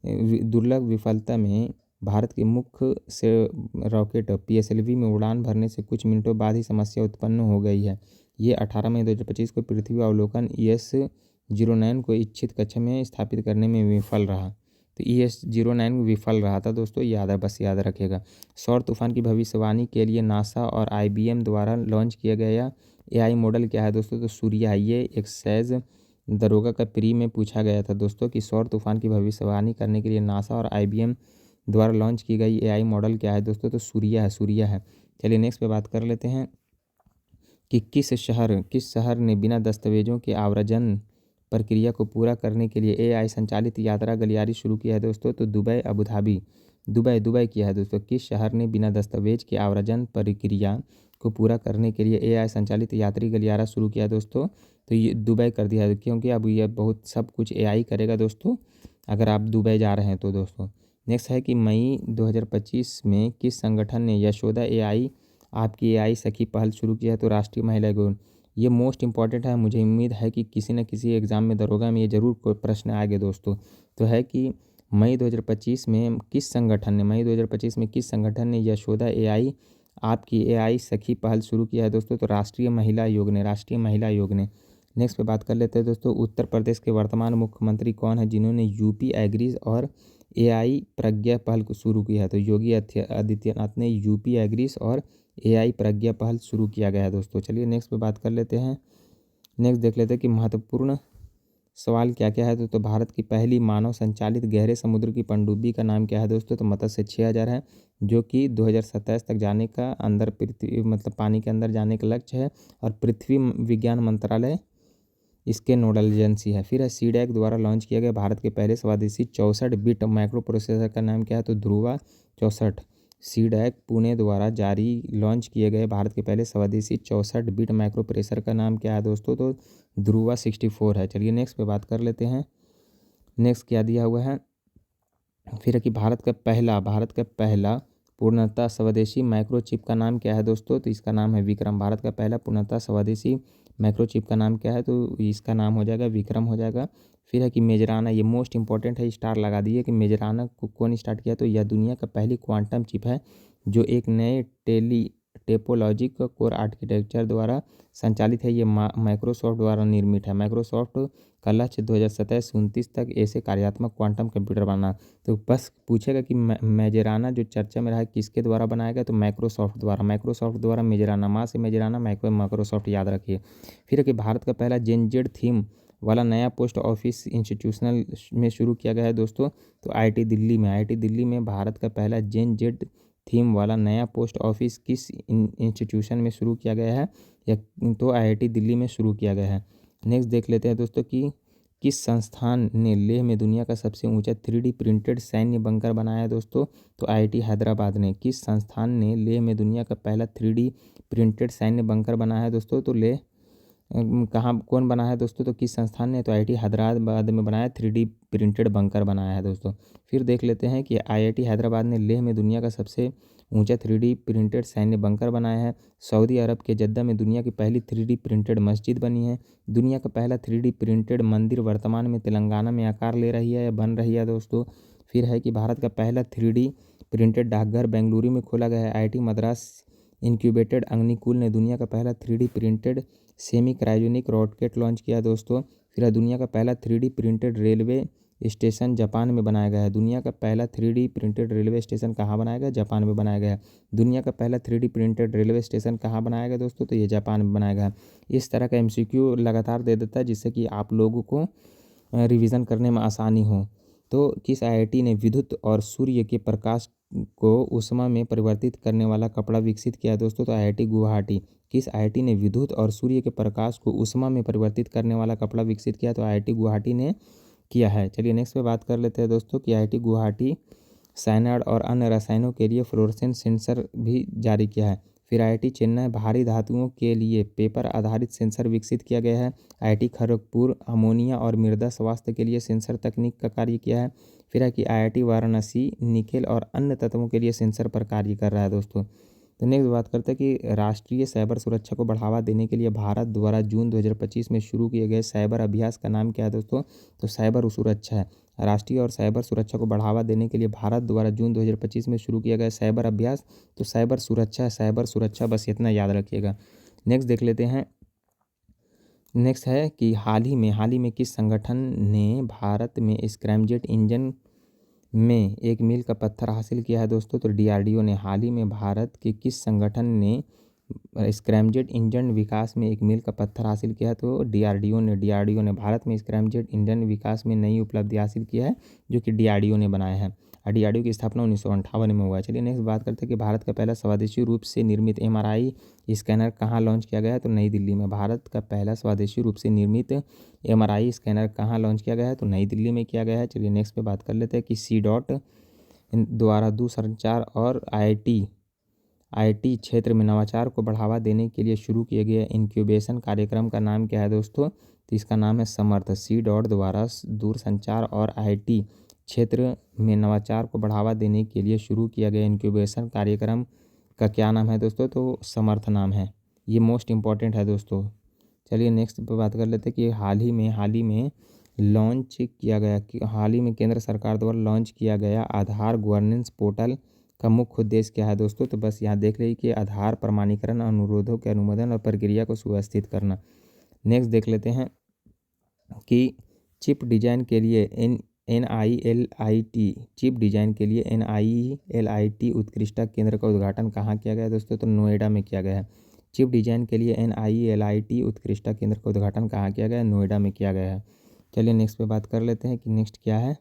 दुर्लभ विफलता में भारत के मुख्य से रॉकेट PSLV में उड़ान भरने से कुछ मिनटों बाद ही समस्या उत्पन्न हो गई है। ये 18 मई 2025 को पृथ्वी अवलोकन ES-09 को इच्छित कक्षा में स्थापित करने में विफल रहा। तो ES-09 विफल रहा था दोस्तों, बस याद रखिएगा। सौर तूफान की भविष्यवाणी के लिए नासा और IBM द्वारा लॉन्च किया गया AI मॉडल क्या है दोस्तों? तो सूर्या है। ये एक्साइज दरोगा का प्री में पूछा गया था दोस्तों कि सौर तूफान की भविष्यवाणी करने के लिए नासा और IBM द्वारा लॉन्च की गई AI मॉडल क्या है दोस्तों? तो सूर्या है। चलिए नेक्स्ट पे बात कर लेते हैं कि किस शहर ने बिना दस्तावेजों के आव्रजन प्रक्रिया को पूरा करने के लिए AI संचालित यात्रा गलियारा शुरू किया है दोस्तों? तो दुबई, अबू धाबी। दुबई किया है दोस्तों। किस शहर ने बिना दस्तावेज के आव्रजन प्रक्रिया को पूरा करने के लिए AI संचालित यात्री गलियारा शुरू किया है दोस्तों? तो ये दुबई कर दिया है, क्योंकि अब ये बहुत सब कुछ AI करेगा दोस्तों, अगर आप दुबई जा रहे हैं तो दोस्तों। नेक्स्ट है कि मई 2025 में किस संगठन ने यशोदा AI आपकी AI सखी पहल शुरू किया है? तो राष्ट्रीय महिला आयोग। ये मोस्ट इंपॉर्टेंट है, मुझे उम्मीद है कि किसी न किसी एग्ज़ाम में, दरोगा में ये जरूर कोई प्रश्न आएगा दोस्तों। तो है कि मई 2025 में किस संगठन ने यशोदा AI आपकी AI सखी पहल शुरू किया है दोस्तों? तो राष्ट्रीय महिला आयोग ने। नेक्स्ट पे बात कर लेते हैं दोस्तों, उत्तर प्रदेश के वर्तमान मुख्यमंत्री कौन है जिन्होंने UP एग्रीज और AI प्रज्ञा पहल को शुरू किया है? तो योगी आदित्यनाथ ने UP एग्रीज और AI प्रज्ञा पहल शुरू किया गया है दोस्तों। चलिए नेक्स्ट पे बात कर लेते हैं। नेक्स्ट देख लेते हैं कि महत्वपूर्ण सवाल क्या क्या है। तो भारत की पहली मानव संचालित गहरे समुद्र की पनडुब्बी का नाम क्या है दोस्तों? तो मत्स्य 6000 है, जो कि 2027 तक जाने का अंदर पृथ्वी पानी के अंदर जाने का लक्ष्य है, और पृथ्वी विज्ञान मंत्रालय इसके नोडल एजेंसी है। फिर है CDAC द्वारा लॉन्च किया गया भारत के पहले स्वदेशी 64 बिट माइक्रो प्रोसेसर का नाम क्या है? तो ध्रुवा 64। CDAC पुणे द्वारा जारी लॉन्च किए गए भारत के पहले स्वदेशी 64 बिट माइक्रो प्रोसेसर का नाम क्या है दोस्तों? तो ध्रुवा 64 है। चलिए नेक्स्ट पे बात कर लेते हैं। नेक्स्ट क्या दिया हुआ है, फिर है कि भारत का पहला पूर्णतः स्वदेशी माइक्रोचिप का नाम क्या है दोस्तों? तो इसका नाम है विक्रम। भारत का पहला पूर्णतः स्वदेशी माइक्रोचिप का नाम क्या है? तो इसका नाम हो जाएगा विक्रम हो जाएगा। फिर है कि मेजराना, ये मोस्ट इंपॉर्टेंट है, स्टार लगा दिए कि मेजराना को कौन स्टार्ट किया? तो यह दुनिया का पहली क्वांटम चिप है जो एक नए टेपोलॉजिक कोर आर्किटेक्चर द्वारा संचालित है। ये माइक्रोसॉफ्ट द्वारा निर्मित है। माइक्रोसॉफ्ट का लक्ष्य 2027 से 29 तक ऐसे कार्यात्मक क्वांटम कंप्यूटर बनाना। तो बस पूछेगा कि मेजराना जो चर्चा में रहा है किसके द्वारा बनाया गया? तो माइक्रोसॉफ्ट द्वारा मेजराना, माँ से मेजराना, माइक्रोसॉफ्ट याद रखिए। फिर है कि भारत का पहला जेन-जेड थीम वाला नया पोस्ट ऑफिस इंस्टीट्यूशनल में शुरू किया गया है दोस्तों। तो IIT दिल्ली में भारत का पहला जेन-जेड थीम वाला नया पोस्ट ऑफिस किस इंस्टीट्यूशन में शुरू किया गया है? या तो IIT दिल्ली में शुरू किया गया है। नेक्स्ट देख लेते हैं दोस्तों कि किस संस्थान ने लेह में दुनिया का सबसे ऊंचा 3D प्रिंटेड सैन्य बंकर बनाया है दोस्तों? तो IIT हैदराबाद ने। किस संस्थान ने लेह में दुनिया का पहला 3D प्रिंटेड सैन्य बंकर बनाया है दोस्तों? तो लेह कहाँ कौन बनाया है दोस्तों? तो किस संस्थान ने? तो IIT हैदराबाद में बनाया, 3D प्रिंटेड बंकर बनाया है दोस्तों। फिर देख लेते हैं कि IIT हैदराबाद ने लेह में दुनिया का सबसे ऊंचा 3D प्रिंटेड सैन्य बंकर बनाया है। सऊदी अरब के जद्दा में दुनिया की पहली 3D प्रिंटेड मस्जिद बनी है। दुनिया का पहला 3D प्रिंटेड मंदिर वर्तमान में तेलंगाना में आकार ले रही है या बन रही है दोस्तों। फिर है कि भारत का पहला 3D प्रिंटेड डाकघर बेंगलुरु में खोला गया है। IIT मद्रास इंक्यूबेटेड अग्निकुल ने दुनिया का पहला 3D printed semi cryogenic rocket launch किया दोस्तों। फिर है दुनिया का पहला 3D printed railway station Japan में बनाया गया है। दुनिया का पहला 3D प्रिंटेड रेलवे स्टेशन कहाँ बनाया गया? जापान में बनाया गया है। दुनिया का पहला 3D प्रिंटेड रेलवे स्टेशन कहाँ बनाया गया दोस्तों? तो ये जापान में बनाया गया है। इस तरह का MCQ लगातार दे देता है जिससे कि आप लोगों को रिवीजन करने में आसानी हो। तो किस IIT ने विद्युत और सूर्य के प्रकाश को ऊष्मा में परिवर्तित करने वाला कपड़ा विकसित किया दोस्तों? तो IIT गुवाहाटी। किस IIT ने विद्युत और सूर्य के प्रकाश को ऊष्मा में परिवर्तित करने वाला कपड़ा विकसित किया? तो IIT गुवाहाटी ने किया है। चलिए नेक्स्ट पे बात कर लेते हैं दोस्तों कि IIT गुवाहाटी साइनाइड और अन्य रसायनों के लिए फ्लोरोसेंट सेंसर भी जारी किया है। फिर IIT चेन्नई भारी धातुओं के लिए पेपर आधारित सेंसर विकसित किया गया है। IIT खड़गपुर अमोनिया और मृदा स्वास्थ्य के लिए सेंसर तकनीक का कार्य किया है। फिर है कि IIT वाराणसी निकेल और अन्य तत्वों के लिए सेंसर पर कार्य कर रहा है दोस्तों। तो नेक्स्ट बात करते हैं कि राष्ट्रीय साइबर सुरक्षा को बढ़ावा देने के लिए भारत द्वारा जून 2025 में शुरू किए गए साइबर अभ्यास का नाम क्या है दोस्तों? तो साइबर सुरक्षा है। राष्ट्रीय और साइबर सुरक्षा को बढ़ावा देने के लिए भारत द्वारा जून 2025 में शुरू किया गया साइबर अभ्यास तो साइबर सुरक्षा है, साइबर सुरक्षा, बस इतना याद रखिएगा। नेक्स्ट देख लेते हैं। नेक्स्ट है कि हाल ही में किस संगठन ने भारत में स्क्रैमजेट इंजन में एक मील का पत्थर हासिल किया है दोस्तों? तो डीआरडीओ ने। हाल ही में भारत के किस संगठन ने स्क्रैमजेट इंजन विकास में एक मील का पत्थर हासिल किया है? तो डीआरडीओ ने भारत में स्क्रैमजेट इंजन विकास में नई उपलब्धि हासिल किया है, जो कि डीआरडीओ ने बनाया है। और डीआरडीओ की स्थापना 1958 में हुआ है। चलिए नेक्स्ट बात करते हैं कि भारत का पहला स्वदेशी रूप से निर्मित एमआरआई स्कैनर कहाँ लॉन्च किया गया है? तो नई दिल्ली में। भारत का पहला स्वदेशी रूप से निर्मित एमआरआई स्कैनर कहाँ लॉन्च किया गया है? तो नई दिल्ली में किया गया है। चलिए नेक्स्ट पे बात कर लेते हैं कि सी डॉट द्वारा दूरसंचार और आईटी क्षेत्र में नवाचार को बढ़ावा देने के लिए शुरू किए गए इंक्यूबेशन कार्यक्रम का नाम क्या है दोस्तों? तो इसका नाम है समर्थ। सी डॉट द्वारा दूरसंचार और आईटी क्षेत्र में नवाचार को बढ़ावा देने के लिए शुरू किया गया इंक्यूबेशन कार्यक्रम का क्या नाम है दोस्तों? तो समर्थ नाम है। ये मोस्ट इम्पॉर्टेंट है दोस्तों। चलिए नेक्स्ट पे बात कर लेते हैं कि हाल ही में लॉन्च किया गया कि हाल ही में केंद्र सरकार द्वारा लॉन्च किया गया आधार गवर्नेंस पोर्टल का मुख्य उद्देश्य क्या है दोस्तों? तो बस यहाँ देख लीजिए कि आधार प्रमाणीकरण अनुरोधों के अनुमोदन और प्रक्रिया को सुव्यवस्थित करना। नेक्स्ट देख लेते हैं कि चिप डिजाइन के लिए NILIT उत्कृष्टता केंद्र का उद्घाटन कहाँ किया गया है दोस्तों? तो नोएडा में किया गया है। चिप डिजाइन के लिए NILIT उत्कृष्टता केंद्र का उद्घाटन कहाँ किया गया है? नोएडा में किया गया है। चलिए नेक्स्ट पे बात कर लेते हैं कि नेक्स्ट क्या है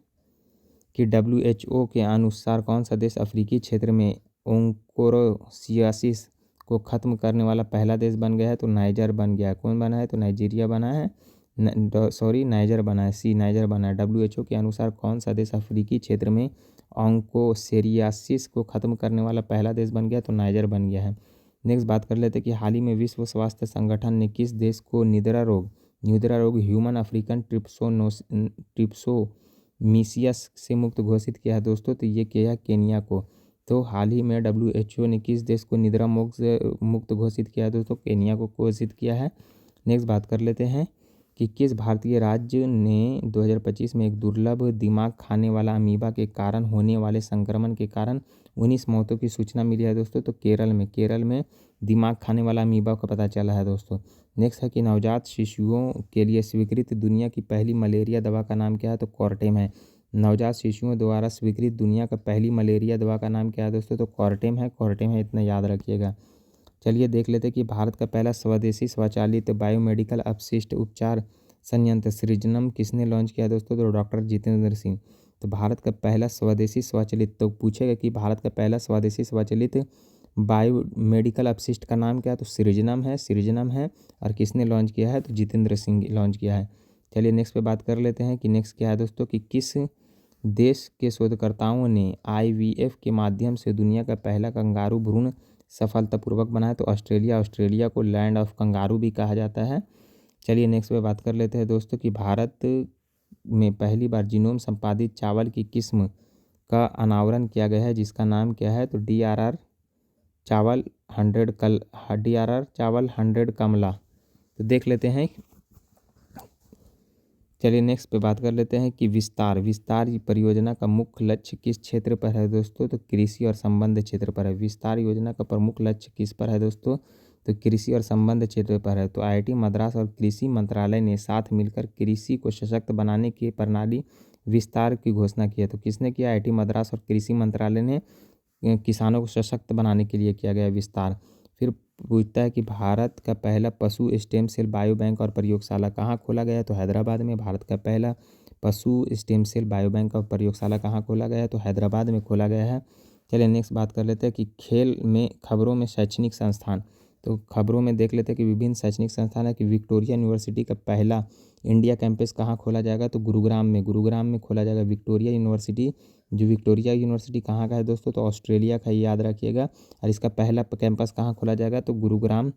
कि WHO के अनुसार कौन सा देश अफ्रीकी क्षेत्र में ओंकोरोसियासिस को ख़त्म करने वाला पहला देश बन गया है? तो नाइजर बन गया है। कौन बना है? तो नाइजीरिया बना है। नाइजर बना है। नाइजर बना है। WHO के अनुसार कौन सा देश अफ्रीकी क्षेत्र में ओंकोसेरियासिस को ख़त्म करने वाला पहला देश बन गया? तो नाइजर बन गया है। नेक्स्ट बात कर लेते हैं कि हाल ही में विश्व स्वास्थ्य संगठन ने किस देश को निद्रा रोग ह्यूमन अफ्रीकन ट्रिप्सोमिसियस से मुक्त घोषित किया है दोस्तों? तो ये किया है केनिया को। तो हाल ही में WHO ने किस देश को निद्रा मुक्त घोषित किया है दोस्तों? केनिया को घोषित किया है। नेक्स्ट बात कर लेते हैं कि किस भारतीय राज्य ने 2025 में एक दुर्लभ दिमाग खाने वाला अमीबा के कारण होने वाले संक्रमण के कारण 19 मौतों की सूचना मिली है दोस्तों? तो केरल में दिमाग खाने वाला अमीबा का पता चला है दोस्तों। नेक्स्ट है कि नवजात शिशुओं के लिए स्वीकृत दुनिया की पहली मलेरिया दवा का नाम क्या है? तो कॉर्टेम है। नवजात शिशुओं द्वारा स्वीकृत दुनिया का पहली मलेरिया दवा का नाम क्या है दोस्तों? तो कॉर्टेम है, इतना याद रखिएगा। चलिए देख लेते हैं कि भारत का पहला स्वदेशी स्वचालित बायोमेडिकल अपशिष्ट उपचार संयंत्र सृजनम किसने लॉन्च किया दोस्तों? तो डॉक्टर जितेंद्र सिंह। तो भारत का पहला स्वदेशी स्वचालित, तो पूछेगा कि भारत का पहला स्वदेशी स्वचालित बायोमेडिकल अपशिष्ट का नाम क्या है? तो सृजनम है। और किसने लॉन्च किया है? तो जितेंद्र सिंह लॉन्च किया है। चलिए नेक्स्ट पे बात कर लेते हैं कि नेक्स्ट क्या है दोस्तों कि किस देश के शोधकर्ताओं ने IVF के माध्यम से दुनिया का पहला कंगारू भ्रूण सफलतापूर्वक बनाया? तो ऑस्ट्रेलिया को लैंड ऑफ कंगारू भी कहा जाता है। चलिए नेक्स्ट पे बात कर लेते हैं दोस्तों कि भारत में पहली बार जीनोम संपादित चावल की किस्म का अनावरण किया गया है, जिसका नाम क्या है? तो DRR चावल 100 कमला। तो देख लेते हैं। चलिए नेक्स्ट पे बात कर लेते हैं कि विस्तार परियोजना का मुख्य लक्ष्य किस क्षेत्र पर है दोस्तों? तो कृषि और संबंध क्षेत्र पर है। विस्तार योजना का प्रमुख लक्ष्य किस पर है दोस्तों? तो कृषि और संबंध क्षेत्र पर है। तो IIT मद्रास और कृषि मंत्रालय ने साथ मिलकर कृषि को सशक्त बनाने की प्रणाली विस्तार की घोषणा की है। तो किसने किया? IIT मद्रास और कृषि मंत्रालय ने किसानों को सशक्त बनाने के लिए किया गया विस्तार। फिर पूछता है कि भारत का पहला पशु स्टेम सेल बायो बैंक और प्रयोगशाला कहाँ खोला गया? तो हैदराबाद में। भारत का पहला पशु स्टेम सेल बायो बैंक और प्रयोगशाला कहाँ खोला गया है? तो हैदराबाद में खोला गया है। चलिए नेक्स्ट बात कर लेते हैं कि खबरों में शैक्षणिक संस्थान। तो खबरों में देख लेते हैं कि विभिन्न शैक्षणिक संस्थान है कि विक्टोरिया यूनिवर्सिटी का पहला इंडिया कैंपस कहाँ खोला जाएगा? तो गुरुग्राम में खोला जाएगा विक्टोरिया यूनिवर्सिटी। जो विक्टोरिया यूनिवर्सिटी कहाँ का है दोस्तों? तो ऑस्ट्रेलिया का, याद रखिएगा। और इसका पहला कैंपस कहाँ खोला जाएगा? तो गुरुग्राम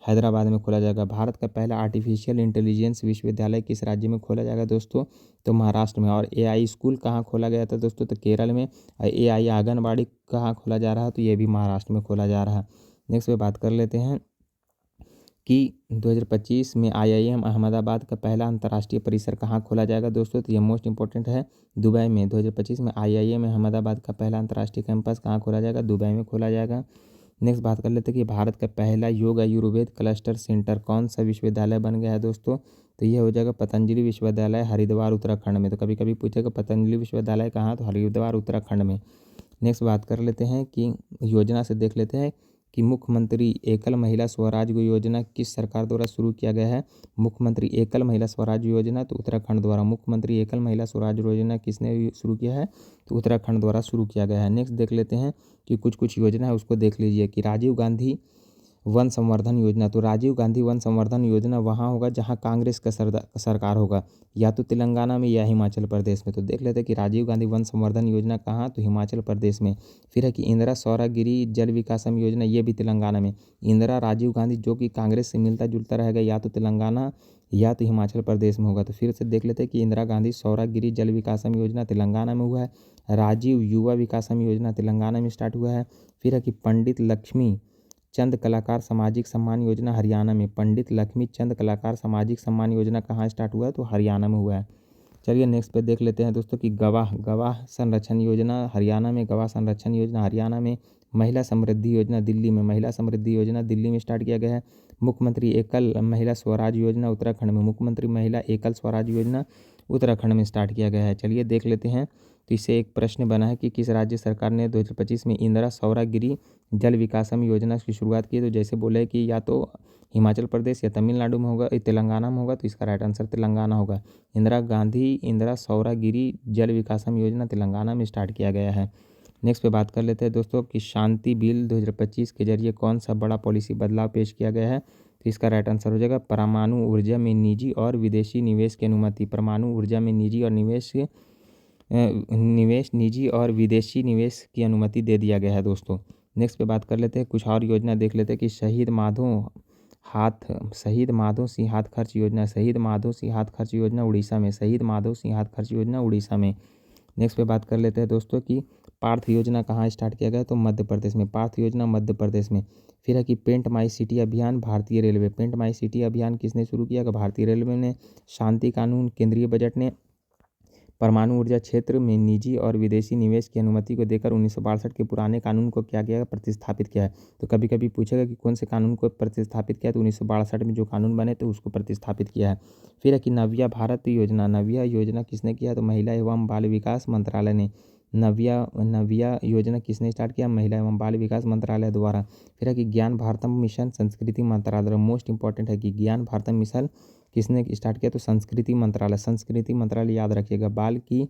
हैदराबाद में खोला जाएगा। भारत का पहला आर्टिफिशियल इंटेलिजेंस विश्वविद्यालय किस राज्य में खोला जाएगा दोस्तों? तो महाराष्ट्र में। और AI स्कूल कहाँ खोला गया था दोस्तों? तो केरल में। और AI आंगनबाड़ी कहाँ खोला जा रहा है? तो ये भी महाराष्ट्र में खोला जा रहा है। नेक्स्ट पे बात कर लेते हैं कि 2025 में IIM अहमदाबाद का पहला अंतर्राष्ट्रीय परिसर कहाँ खोला जाएगा दोस्तों। तो ये मोस्ट इंपॉर्टेंट है, दुबई में। 2025 में IIM अहमदाबाद का पहला अंतर्राष्ट्रीय कैंपस कहाँ खोला जाएगा, दुबई में खोला जाएगा। नेक्स्ट बात कर लेते हैं कि भारत का पहला योग आयुर्वेद क्लस्टर सेंटर कौन सा विश्वविद्यालय बन गया है दोस्तों। तो ये हो जाएगा पतंजलि विश्वविद्यालय हरिद्वार उत्तराखंड में। तो कभी कभी पूछेगा पतंजलि विश्वविद्यालय कहाँ, तो हरिद्वार उत्तराखंड में। नेक्स्ट बात कर लेते हैं कि योजना से देख लेते हैं कि मुख्यमंत्री एकल महिला स्वराज योजना किस सरकार द्वारा शुरू किया गया है। मुख्यमंत्री एकल महिला स्वराज योजना तो उत्तराखंड द्वारा। मुख्यमंत्री एकल महिला स्वराज योजना किसने शुरू किया है, तो उत्तराखंड द्वारा शुरू किया गया है। नेक्स्ट देख लेते हैं कि कुछ योजना है उसको देख लीजिए कि राजीव गांधी वन संवर्धन योजना। तो राजीव गांधी वन संवर्धन योजना वहाँ होगा जहाँ कांग्रेस का सरकार होगा, या तो तेलंगाना में या हिमाचल प्रदेश में। तो देख लेते हैं कि राजीव गांधी वन संवर्धन योजना कहाँ, तो हिमाचल प्रदेश में। फिर है कि इंदिरा सौरागिरी जल विकासम योजना, ये भी तेलंगाना में। इंदिरा राजीव गांधी जो कि कांग्रेस से मिलता जुलता रहेगा, या तो तेलंगाना या तो हिमाचल प्रदेश में होगा। तो फिर से देख लेते हैं कि इंदिरा गांधी सौरागिरी जल विकासम योजना तेलंगाना में हुआ है। राजीव युवा विकासम योजना तेलंगाना में स्टार्ट हुआ है। फिर है कि पंडित लक्ष्मी चंद कलाकार सामाजिक सम्मान योजना हरियाणा में। पंडित लक्ष्मी चंद कलाकार सामाजिक सम्मान योजना कहाँ स्टार्ट हुआ है, तो हरियाणा में हुआ है। चलिए नेक्स्ट पे देख लेते हैं दोस्तों कि गवाह संरक्षण योजना हरियाणा में। गवाह संरक्षण योजना हरियाणा में। महिला समृद्धि योजना दिल्ली में। महिला समृद्धि योजना दिल्ली में स्टार्ट किया गया है। मुख्यमंत्री एकल महिला स्वराज योजना उत्तराखंड में। मुख्यमंत्री महिला एकल स्वराज योजना उत्तराखंड में स्टार्ट किया गया है। चलिए देख लेते हैं। तो इससे एक प्रश्न बना है कि किस राज्य सरकार ने 2025 में इंदिरा सौरागिरी जल विकासम योजना की शुरुआत की। तो जैसे बोले कि या तो हिमाचल प्रदेश या तमिलनाडु में होगा, तेलंगाना में होगा। तो इसका राइट आंसर तेलंगाना होगा। इंदिरा सौरागिरी जल विकासम योजना तेलंगाना में स्टार्ट किया गया है। नेक्स्ट पे बात कर लेते हैं दोस्तों कि शांति बिल 2025 के जरिए कौन सा बड़ा पॉलिसी बदलाव पेश किया गया है। तो इसका राइट आंसर हो जाएगा परमाणु ऊर्जा में निजी और विदेशी निवेश की अनुमति। परमाणु ऊर्जा में निजी और विदेशी निवेश की अनुमति दे दिया गया है दोस्तों। नेक्स्ट पे बात कर लेते हैं, कुछ और योजना देख लेते हैं कि शहीद माधो सिंह हाथ खर्च योजना। शहीद माधो सिंह हाथ खर्च योजना उड़ीसा में। शहीद माधो सिंह हाथ खर्च योजना उड़ीसा में। नेक्स्ट पे बात कर लेते हैं दोस्तों कि पार्थ योजना कहाँ स्टार्ट किया गया, तो मध्य प्रदेश में। पार्थ योजना मध्य प्रदेश में। फिर है कि पेंट माई सिटी अभियान भारतीय रेलवे। पेंट माई सिटी अभियान किसने शुरू किया, भारतीय रेलवे ने। शांति कानून केंद्रीय बजट ने। परमाणु ऊर्जा क्षेत्र में निजी और विदेशी निवेश की अनुमति को देकर 1962 के पुराने कानून को क्या किया, प्रतिस्थापित किया है। तो कभी कभी पूछेगा कि कौन से कानून को प्रतिस्थापित किया, तो 1962 में जो कानून बने तो उसको प्रतिस्थापित किया है। फिर है कि नव्या भारत योजना। नव्या योजना किसने किया, तो महिला एवं बाल विकास मंत्रालय ने। नव्या योजना किसने स्टार्ट किया, महिला एवं बाल विकास मंत्रालय द्वारा। फिर है कि ज्ञान भारतम मिशन संस्कृति मंत्रालय। मोस्ट इंपॉर्टेंट है कि ज्ञान भारतम मिशन किसने स्टार्ट किया, तो संस्कृति मंत्रालय। संस्कृति मंत्रालय याद रखिएगा। बाल की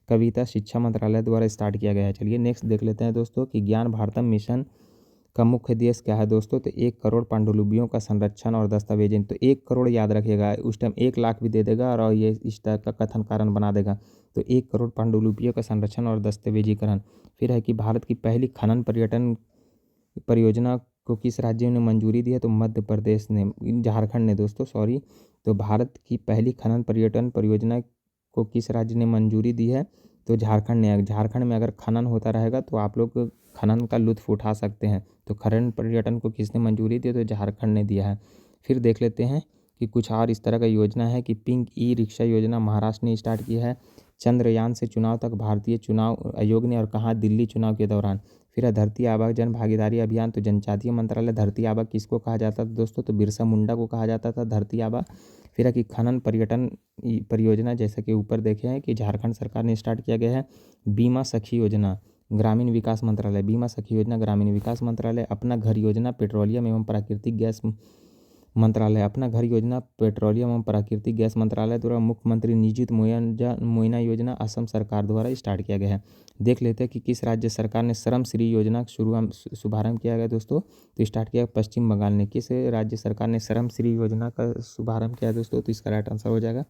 कविता शिक्षा मंत्रालय द्वारा स्टार्ट किया गया है। चलिए नेक्स्ट देख लेते हैं दोस्तों कि ज्ञान भारतम मिशन का मुख्य उद्देश्य क्या है दोस्तों। तो 1 करोड़ पांडुलिपियों का संरक्षण और दस्तावेजन। तो 1 करोड़ याद रखिएगा, उस टाइम 1 लाख भी दे देगा और ये इस टाइप का कथन कारण बना देगा। तो 1 करोड़ पांडुलिपियों का संरक्षण और दस्तावेजीकरण। फिर है कि भारत की पहली खनन पर्यटन परियोजना को किस राज्य ने मंजूरी दी है, तो मध्य प्रदेश ने, झारखंड ने दोस्तों, सॉरी। तो भारत की पहली खनन पर्यटन परियोजना को किस राज्य ने मंजूरी दी है, तो झारखंड ने। झारखंड में अगर खनन होता रहेगा तो आप लोग खनन का लुत्फ उठा सकते हैं। तो खनन पर्यटन को किसने मंजूरी दी, तो झारखंड ने दिया है। फिर देख लेते हैं कि कुछ और इस तरह का योजना है कि पिंक ई रिक्शा योजना महाराष्ट्र ने स्टार्ट की है। चंद्रयान से चुनाव तक भारतीय चुनाव आयोग ने, और कहाँ, दिल्ली चुनाव के दौरान। फिर है धरती आबा जन भागीदारी अभियान। तो जनजातीय मंत्रालय। धरती आबा किसको कहा जाता था दोस्तों, तो बिरसा मुंडा को कहा जाता था धरती आबा। फिर है कि खनन पर्यटन परियोजना, जैसा कि ऊपर देखे हैं कि झारखंड सरकार ने स्टार्ट किया गया है। बीमा सखी योजना ग्रामीण विकास मंत्रालय। बीमा सखी योजना ग्रामीण विकास मंत्रालय। अपना घर योजना पेट्रोलियम एवं प्राकृतिक गैस मंत्रालय। अपना घर योजना पेट्रोलियम एवं प्राकृतिक गैस मंत्रालय द्वारा। मुख्यमंत्री निजीत मुआयना योजना असम सरकार द्वारा स्टार्ट किया गया है। देख लेते हैं कि किस राज्य सरकार ने श्रम श्री योजना शुभारंभ किया गया दोस्तों, तो स्टार्ट किया पश्चिम बंगाल ने। किस राज्य सरकार ने श्रम श्री योजना का शुभारंभ किया दोस्तों, तो इसका राइट आंसर हो जाएगा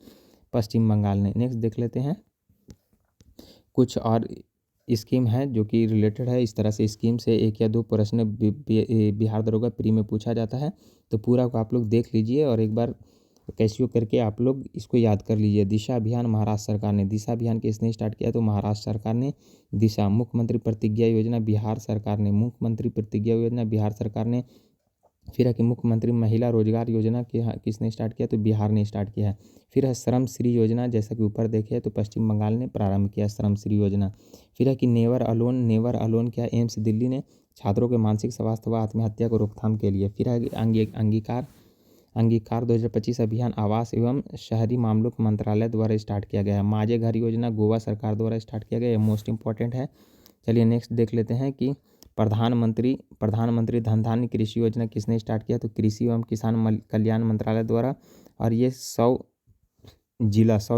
पश्चिम बंगाल ने। नेक्स्ट देख लेते हैं कुछ और स्कीम है जो कि रिलेटेड है। इस तरह से स्कीम से 1 या 2 प्रश्न बिहार दरोगा प्री में पूछा जाता है। तो पूरा को आप लोग देख लीजिए और एक बार कैसियो करके आप लोग इसको याद कर लीजिए। दिशा अभियान महाराष्ट्र सरकार ने, दिशा अभियान किसने स्टार्ट किया, तो महाराष्ट्र सरकार ने दिशा। मुख्यमंत्री प्रतिज्ञा योजना बिहार सरकार ने, मुख्यमंत्री प्रतिज्ञा योजना बिहार सरकार ने। फिर है कि मुख्यमंत्री महिला रोजगार योजना किसने स्टार्ट किया, तो बिहार ने स्टार्ट किया है। फिर है श्रम श्री योजना, जैसा कि ऊपर देखे तो पश्चिम बंगाल ने प्रारंभ किया श्रम श्री योजना। फिर है कि नेवर अलोन, नेवर अलोन क्या, एम्स दिल्ली ने छात्रों के मानसिक स्वास्थ्य व आत्महत्या को रोकथाम के लिए। फिर है अंगीकार 2025 अभियान आवास एवं शहरी मामलों के मंत्रालय द्वारा स्टार्ट किया गया है। माझे घर योजना गोवा सरकार द्वारा स्टार्ट किया गया है, मोस्ट इंपॉर्टेंट है। चलिए नेक्स्ट देख लेते हैं कि प्रधानमंत्री धन धान्य कृषि योजना किसने स्टार्ट किया, तो कृषि एवं किसान कल्याण मंत्रालय द्वारा। और ये 100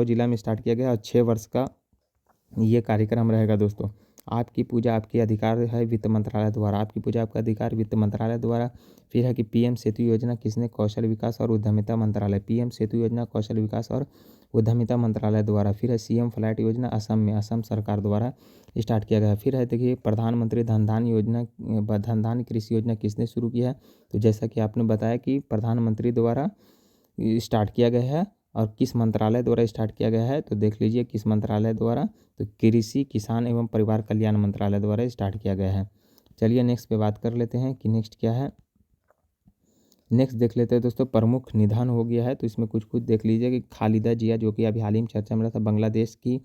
जिला में स्टार्ट किया गया और 6 वर्ष का ये कार्यक्रम रहेगा दोस्तों। आपकी पूजा आपके अधिकार है वित्त मंत्रालय द्वारा, आपकी पूजा आपका अधिकार वित्त मंत्रालय द्वारा। फिर है कि पीएम सेतु योजना किसने, कौशल विकास और उद्यमिता मंत्रालय, पीएम सेतु योजना कौशल विकास और उद्यमिता मंत्रालय द्वारा। फिर है सीएम फ्लैट योजना असम में, असम सरकार द्वारा स्टार्ट किया गया। फिर है देखिए प्रधानमंत्री धन धान्य कृषि योजना किसने शुरू किया है, तो जैसा कि आपने बताया कि प्रधानमंत्री द्वारा स्टार्ट किया गया है। और किस मंत्रालय द्वारा स्टार्ट किया गया है, तो देख लीजिए किस मंत्रालय द्वारा, तो कृषि किसान एवं परिवार कल्याण मंत्रालय द्वारा स्टार्ट किया गया है। चलिए नेक्स्ट पे बात कर लेते हैं कि नेक्स्ट क्या है। नेक्स्ट देख लेते हैं दोस्तों, प्रमुख निधन हो गया है, तो इसमें कुछ देख लीजिए कि खालिदा जिया, जो कि अभी हाल ही में चर्चा में रहा था, बांग्लादेश की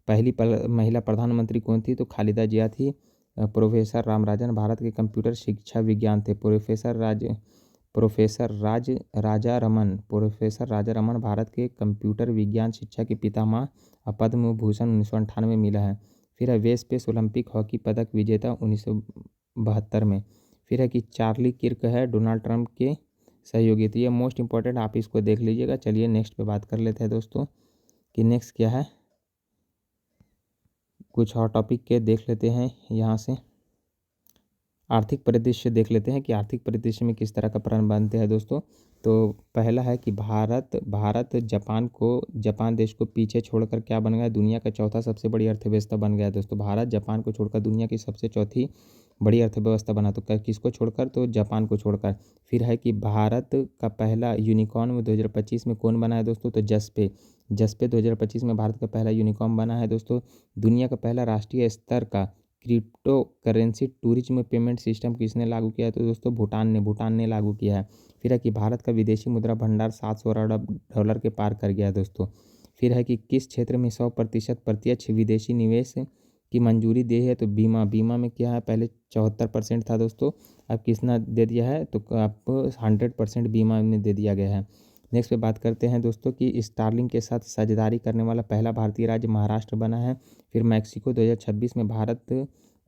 पहली महिला प्रधानमंत्री कौन थी, तो खालिदा जिया थी। प्रोफेसर रामराजन भारत के कंप्यूटर शिक्षा विज्ञान थे। प्रोफेसर राजा रमन भारत के कंप्यूटर विज्ञान शिक्षा के पितामह। पद्म भूषण 1998 मिला है। फिर है वे स्पेस ओलंपिक हॉकी पदक विजेता 1972 में। फिर है कि चार्ली किर्क है डोनाल्ड ट्रंप के सहयोगी, तो ये मोस्ट इंपॉर्टेंट, आप इसको देख लीजिएगा। चलिए नेक्स्ट पे बात कर लेते हैं दोस्तों कि नेक्स्ट क्या है। कुछ और टॉपिक के देख लेते हैं यहाँ से। आर्थिक परिदृश्य देख लेते हैं कि आर्थिक परिदृश्य में किस तरह का प्रण बनते हैं दोस्तों। तो पहला है कि भारत जापान देश को पीछे छोड़कर क्या बन गया, दुनिया का चौथा सबसे बड़ी अर्थव्यवस्था बन गया है दोस्तों। भारत जापान को छोड़कर दुनिया की सबसे चौथी बड़ी अर्थव्यवस्था बना, तो किसको छोड़कर, तो जापान को छोड़कर। फिर है कि भारत का पहला यूनिकॉर्न में 2025 में कौन बना है दोस्तों, तो जसपे 2025 में भारत का पहला यूनिकॉर्न बना है दोस्तों। दुनिया का पहला राष्ट्रीय स्तर का crypto currency tourism payment system किसने लागू किया है, तो दोस्तों भूटान ने लागू किया है। फिर है कि भारत का विदेशी मुद्रा भंडार 700 अरब डॉलर के पार कर गया है दोस्तों। फिर है कि किस क्षेत्र में 100% प्रत्यक्ष विदेशी निवेश की मंजूरी दी है, तो बीमा में क्या है, पहले 74% था दोस्तों, अब कितना दे दिया है, तो अब 100% बीमा में दे दिया गया है। नेक्स्ट पे बात करते हैं दोस्तों कि स्टारलिंक के साथ साझेदारी करने वाला पहला भारतीय राज्य महाराष्ट्र बना है। फिर मैक्सिको 2026 में भारत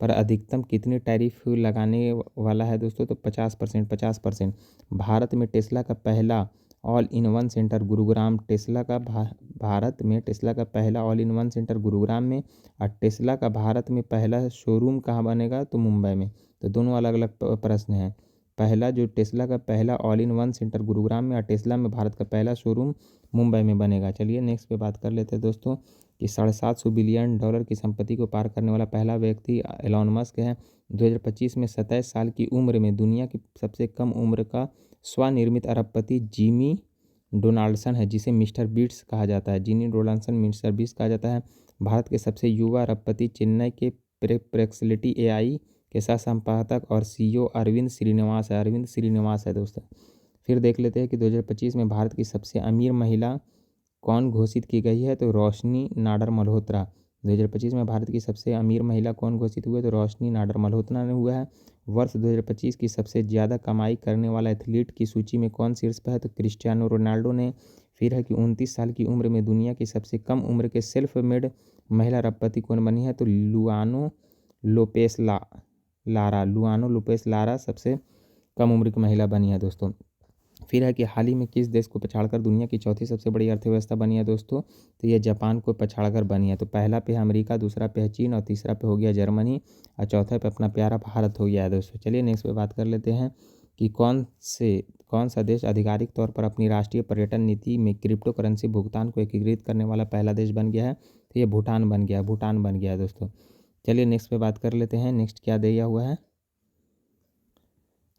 पर अधिकतम कितनी टैरिफ लगाने वाला है दोस्तों, तो 50%। भारत में टेस्ला का पहला all in one centre Gurugram, Bharat में टेस्ला का पहला all in one centre Gurugram में, और टेस्ला का भारत में पहला शोरूम कहाँ बनेगा, तो मुंबई में। तो दोनों अलग अलग प्रश्न हैं। पहला जो टेस्ला का पहला all in one centre Gurugram में, और टेस्ला में भारत का पहला शोरूम मुंबई में बनेगा। चलिए नेक्स्ट पे बात कर लेते हैं दोस्तों कि 750 बिलियन डॉलर की संपत्ति को पार करने वाला पहला व्यक्ति एलॉन मस्क है। 2025 में 27 साल की उम्र में दुनिया की सबसे कम उम्र का स्वनिर्मित अरबपति जिमी डोनाल्डसन है, जिसे मिस्टर बीट्स कहा जाता है। जिमी डोनाल्डसन मिस्टर बीट्स कहा जाता है। भारत के सबसे युवा अरबपति चेन्नई के प्रेक्सिलिटी एआई के साथ संपादक और सीईओ अरविंद श्रीनिवास है दोस्तों। फिर देख लेते हैं कि 2025 में भारत की सबसे अमीर महिला कौन घोषित की गई है, तो रोशनी नाडर मल्होत्रा। 2025 में भारत की सबसे अमीर महिला कौन घोषित हुई है, तो रोशनी नाडर मल्होत्रा ने हुआ है। वर्ष 2025 की सबसे ज़्यादा कमाई करने वाला एथलीट की सूची में कौन शीर्ष पर है, तो क्रिस्टियानो रोनाल्डो ने। फिर है कि 29 साल की उम्र में दुनिया की सबसे कम उम्र के सेल्फ मेड महिला अरबपति कौन बनी है, तो लुआनो लोपेस लारा सबसे कम उम्र की महिला बनी है दोस्तों। फिर है कि हाल ही में किस देश को पछाड़कर दुनिया की चौथी सबसे बड़ी अर्थव्यवस्था बनी है दोस्तों, तो ये जापान को पछाड़कर बनी है। तो पहला पे है अमेरिका, दूसरा पे है चीन, और तीसरा पे हो गया जर्मनी, और चौथा पे अपना प्यारा भारत हो गया है दोस्तों। चलिए नेक्स्ट पे बात कर लेते हैं कि कौन सा देश आधिकारिक तौर पर अपनी राष्ट्रीय पर्यटन नीति में क्रिप्टो करेंसी भुगतान को एकीकृत करने वाला पहला देश बन गया है, तो ये भूटान बन गया है दोस्तों। चलिए नेक्स्ट पे बात कर लेते हैं, नेक्स्ट क्या दिया हुआ है।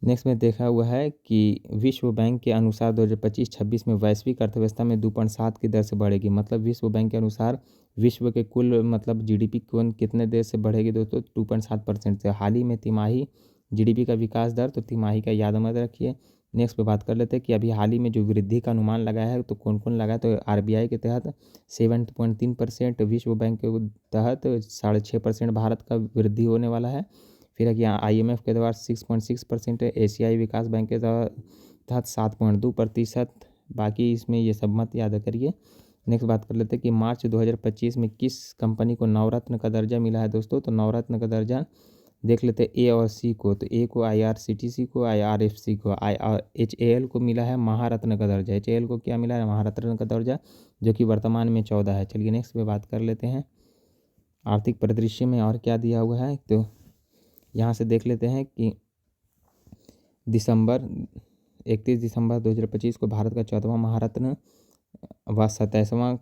नेक्स्ट में देखा हुआ है कि विश्व बैंक के अनुसार 2025-26 में वैश्विक अर्थव्यवस्था में 2.7 की दर से बढ़ेगी। मतलब विश्व बैंक के अनुसार विश्व के कुल मतलब जीडीपी कौन कितने देर से बढ़ेगी दोस्तों? 2.7% से। हाल ही में तिमाही जीडीपी का विकास दर, तो तिमाही का याद मत रखिए। नेक्स्ट पे बात कर लेते हैं कि अभी हाल ही में जो वृद्धि का अनुमान लगाया है तो कौन कौन लगाया, तो आरबीआई के तहत 7.3%, विश्व बैंक के तहत 6.5% भारत का वृद्धि होने वाला है। फिर यहाँ आईएमएफ के द्वारा 6.6% है, एशियाई विकास बैंक के तहत 7.2%। बाकी इसमें ये सब मत याद करिए। नेक्स्ट बात कर लेते हैं कि मार्च 2025 में किस कंपनी को नवरत्न का दर्जा मिला है दोस्तों? तो नवरत्न का दर्जा देख लेते हैं ए और सी को। तो ए को आईआरसीटीसी को, आईआरएफसी को, एचएएल को मिला है महारत्न का दर्जा। एचएएल को क्या मिला है? महारत्न का दर्जा, जो कि वर्तमान में 14 है। चलिए नेक्स्ट पे बात कर लेते हैं आर्थिक परिदृश्य में और क्या दिया हुआ है। तो यहाँ से देख लेते हैं कि 31 दिसंबर 2025 को भारत का 14वां महारत्न व 27वां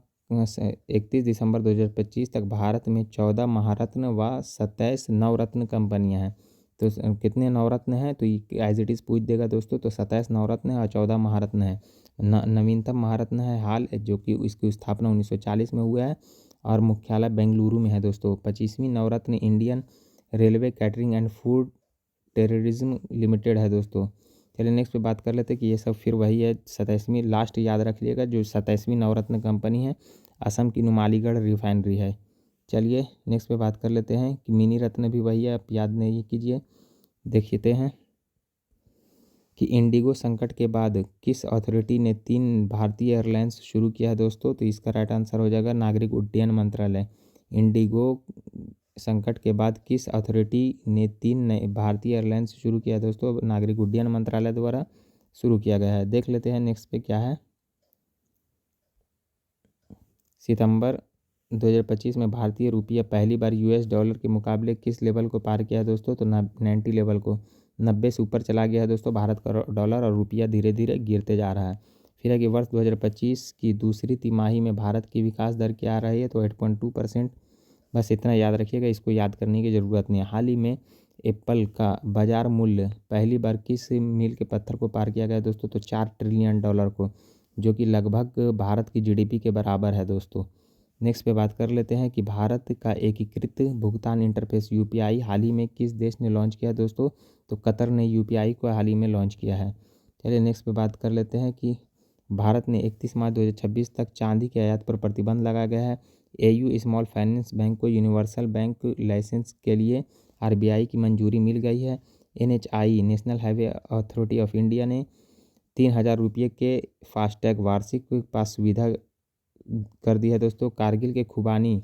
31 दिसंबर 2025 तक भारत में 14 महारत्न व 27 नवरत्न कंपनियां हैं। तो कितने नवरत्न हैं? तो एज इट इज़ पूछ देगा दोस्तों। तो 27 नवरत्न है और 14 महारत्न है। नवीनतम महारत्न है हाल, जो कि इसकी स्थापना 1940 में हुआ है और मुख्यालय बेंगलुरु में है दोस्तों। 25वीं Navratna Indian railway catering and food terrorism limited है दोस्तों। चलिए नेक्स्ट पे बात कर लेते हैं कि ये सब फिर वही है। 27वीं लास्ट याद रख लीजिएगा, जो 27वीं नवरत्न कंपनी है असम की नुमालीगढ़ रिफाइनरी है। चलिए नेक्स्ट पे बात कर लेते हैं कि मिनी रत्न भी वही है, आप याद नहीं कीजिए। देखते हैं कि इंडिगो संकट के बाद किस अथॉरिटी ने 3 भारतीय एयरलाइंस शुरू किया है दोस्तों? तो इसका राइट आंसर हो जाएगा नागरिक उड्डयन मंत्रालय। इंडिगो संकट के बाद किस अथॉरिटी ने 3 नए भारतीय एयरलाइंस शुरू किया दोस्तों? नागरिक उड्डयन मंत्रालय द्वारा शुरू किया गया है। देख लेते हैं नेक्स्ट पे क्या है। सितंबर 2025 में भारतीय रुपया पहली बार यूएस डॉलर के मुकाबले किस लेवल को पार किया है दोस्तों? तो 90 लेवल को, 90 से ऊपर चला गया है दोस्तों भारत का डॉलर, और रुपया धीरे धीरे गिरते जा रहा है। फिर है कि वर्ष 2025 की दूसरी तिमाही में भारत की विकास दर क्या रही है? तो 8.2%। बस इतना याद रखिएगा, इसको याद करने की ज़रूरत नहीं है। हाल ही में एप्पल का बाजार मूल्य पहली बार किस मील के पत्थर को पार किया गया दोस्तों? तो 4 ट्रिलियन डॉलर को, जो कि लगभग भारत की जीडीपी के बराबर है दोस्तों। नेक्स्ट पे बात कर लेते हैं कि भारत का एकीकृत भुगतान इंटरफेस यूपीआई हाल ही में किस देश ने लॉन्च किया दोस्तों? तो कतर ने यूपीआई को हाल ही में लॉन्च किया है। चलिए नेक्स्ट पे बात कर लेते हैं कि भारत ने 31 मार्च 2026 तक चांदी के आयात पर प्रतिबंध लगाया गया है। एयू स्मॉल फाइनेंस बैंक को यूनिवर्सल बैंक लाइसेंस के लिए आरबीआई की मंजूरी मिल गई है। NHI national highway authority of India ने 3000 रुपये के फास्टैग वार्षिक पास सुविधा कर दी है दोस्तों। कारगिल के खुबानी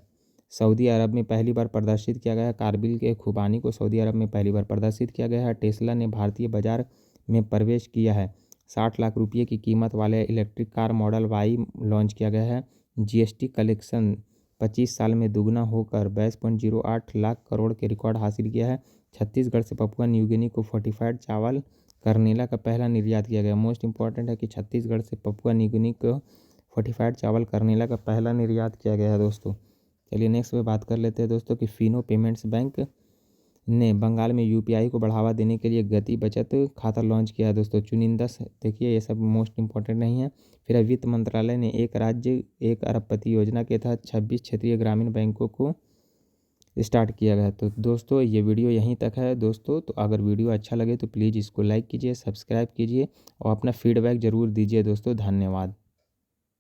सऊदी अरब में पहली बार प्रदर्शित किया गया है। कारगिल के खुबानी को सऊदी अरब में पहली बार प्रदर्शित किया गया है। टेस्ला ने भारतीय बाजार में प्रवेश किया है। 60 लाख रुपये की कीमत वाले electric car model Y launch किया गया है। जीएसटी कलेक्शन 25 साल में दुगना होकर 22.08 लाख करोड़ के रिकॉर्ड हासिल किया है। छत्तीसगढ़ से पपुआ न्यू गिनी को फोर्टिफाइड चावल करनेला का पहला निर्यात किया गया। मोस्ट इंपॉर्टेंट है कि छत्तीसगढ़ से पपुआ न्यू गिनी को फोर्टिफाइड चावल करनेला का पहला निर्यात किया गया है दोस्तों। चलिए नेक्स्ट पे बात कर लेते हैं दोस्तों कि फिनो पेमेंट्स बैंक ने बंगाल में यूपीआई को बढ़ावा देने के लिए गति बचत खाता लॉन्च किया है दोस्तों। चुनिंदा देखिए ये सब मोस्ट इंपॉर्टेंट नहीं है। फिर वित्त मंत्रालय ने एक राज्य एक अरबपति योजना के तहत 26 क्षेत्रीय ग्रामीण बैंकों को स्टार्ट किया गया है। तो दोस्तों ये वीडियो यहीं तक है दोस्तों। तो अगर वीडियो अच्छा लगे तो प्लीज़ इसको लाइक कीजिए, सब्सक्राइब कीजिए और अपना फीडबैक ज़रूर दीजिए दोस्तों। धन्यवाद।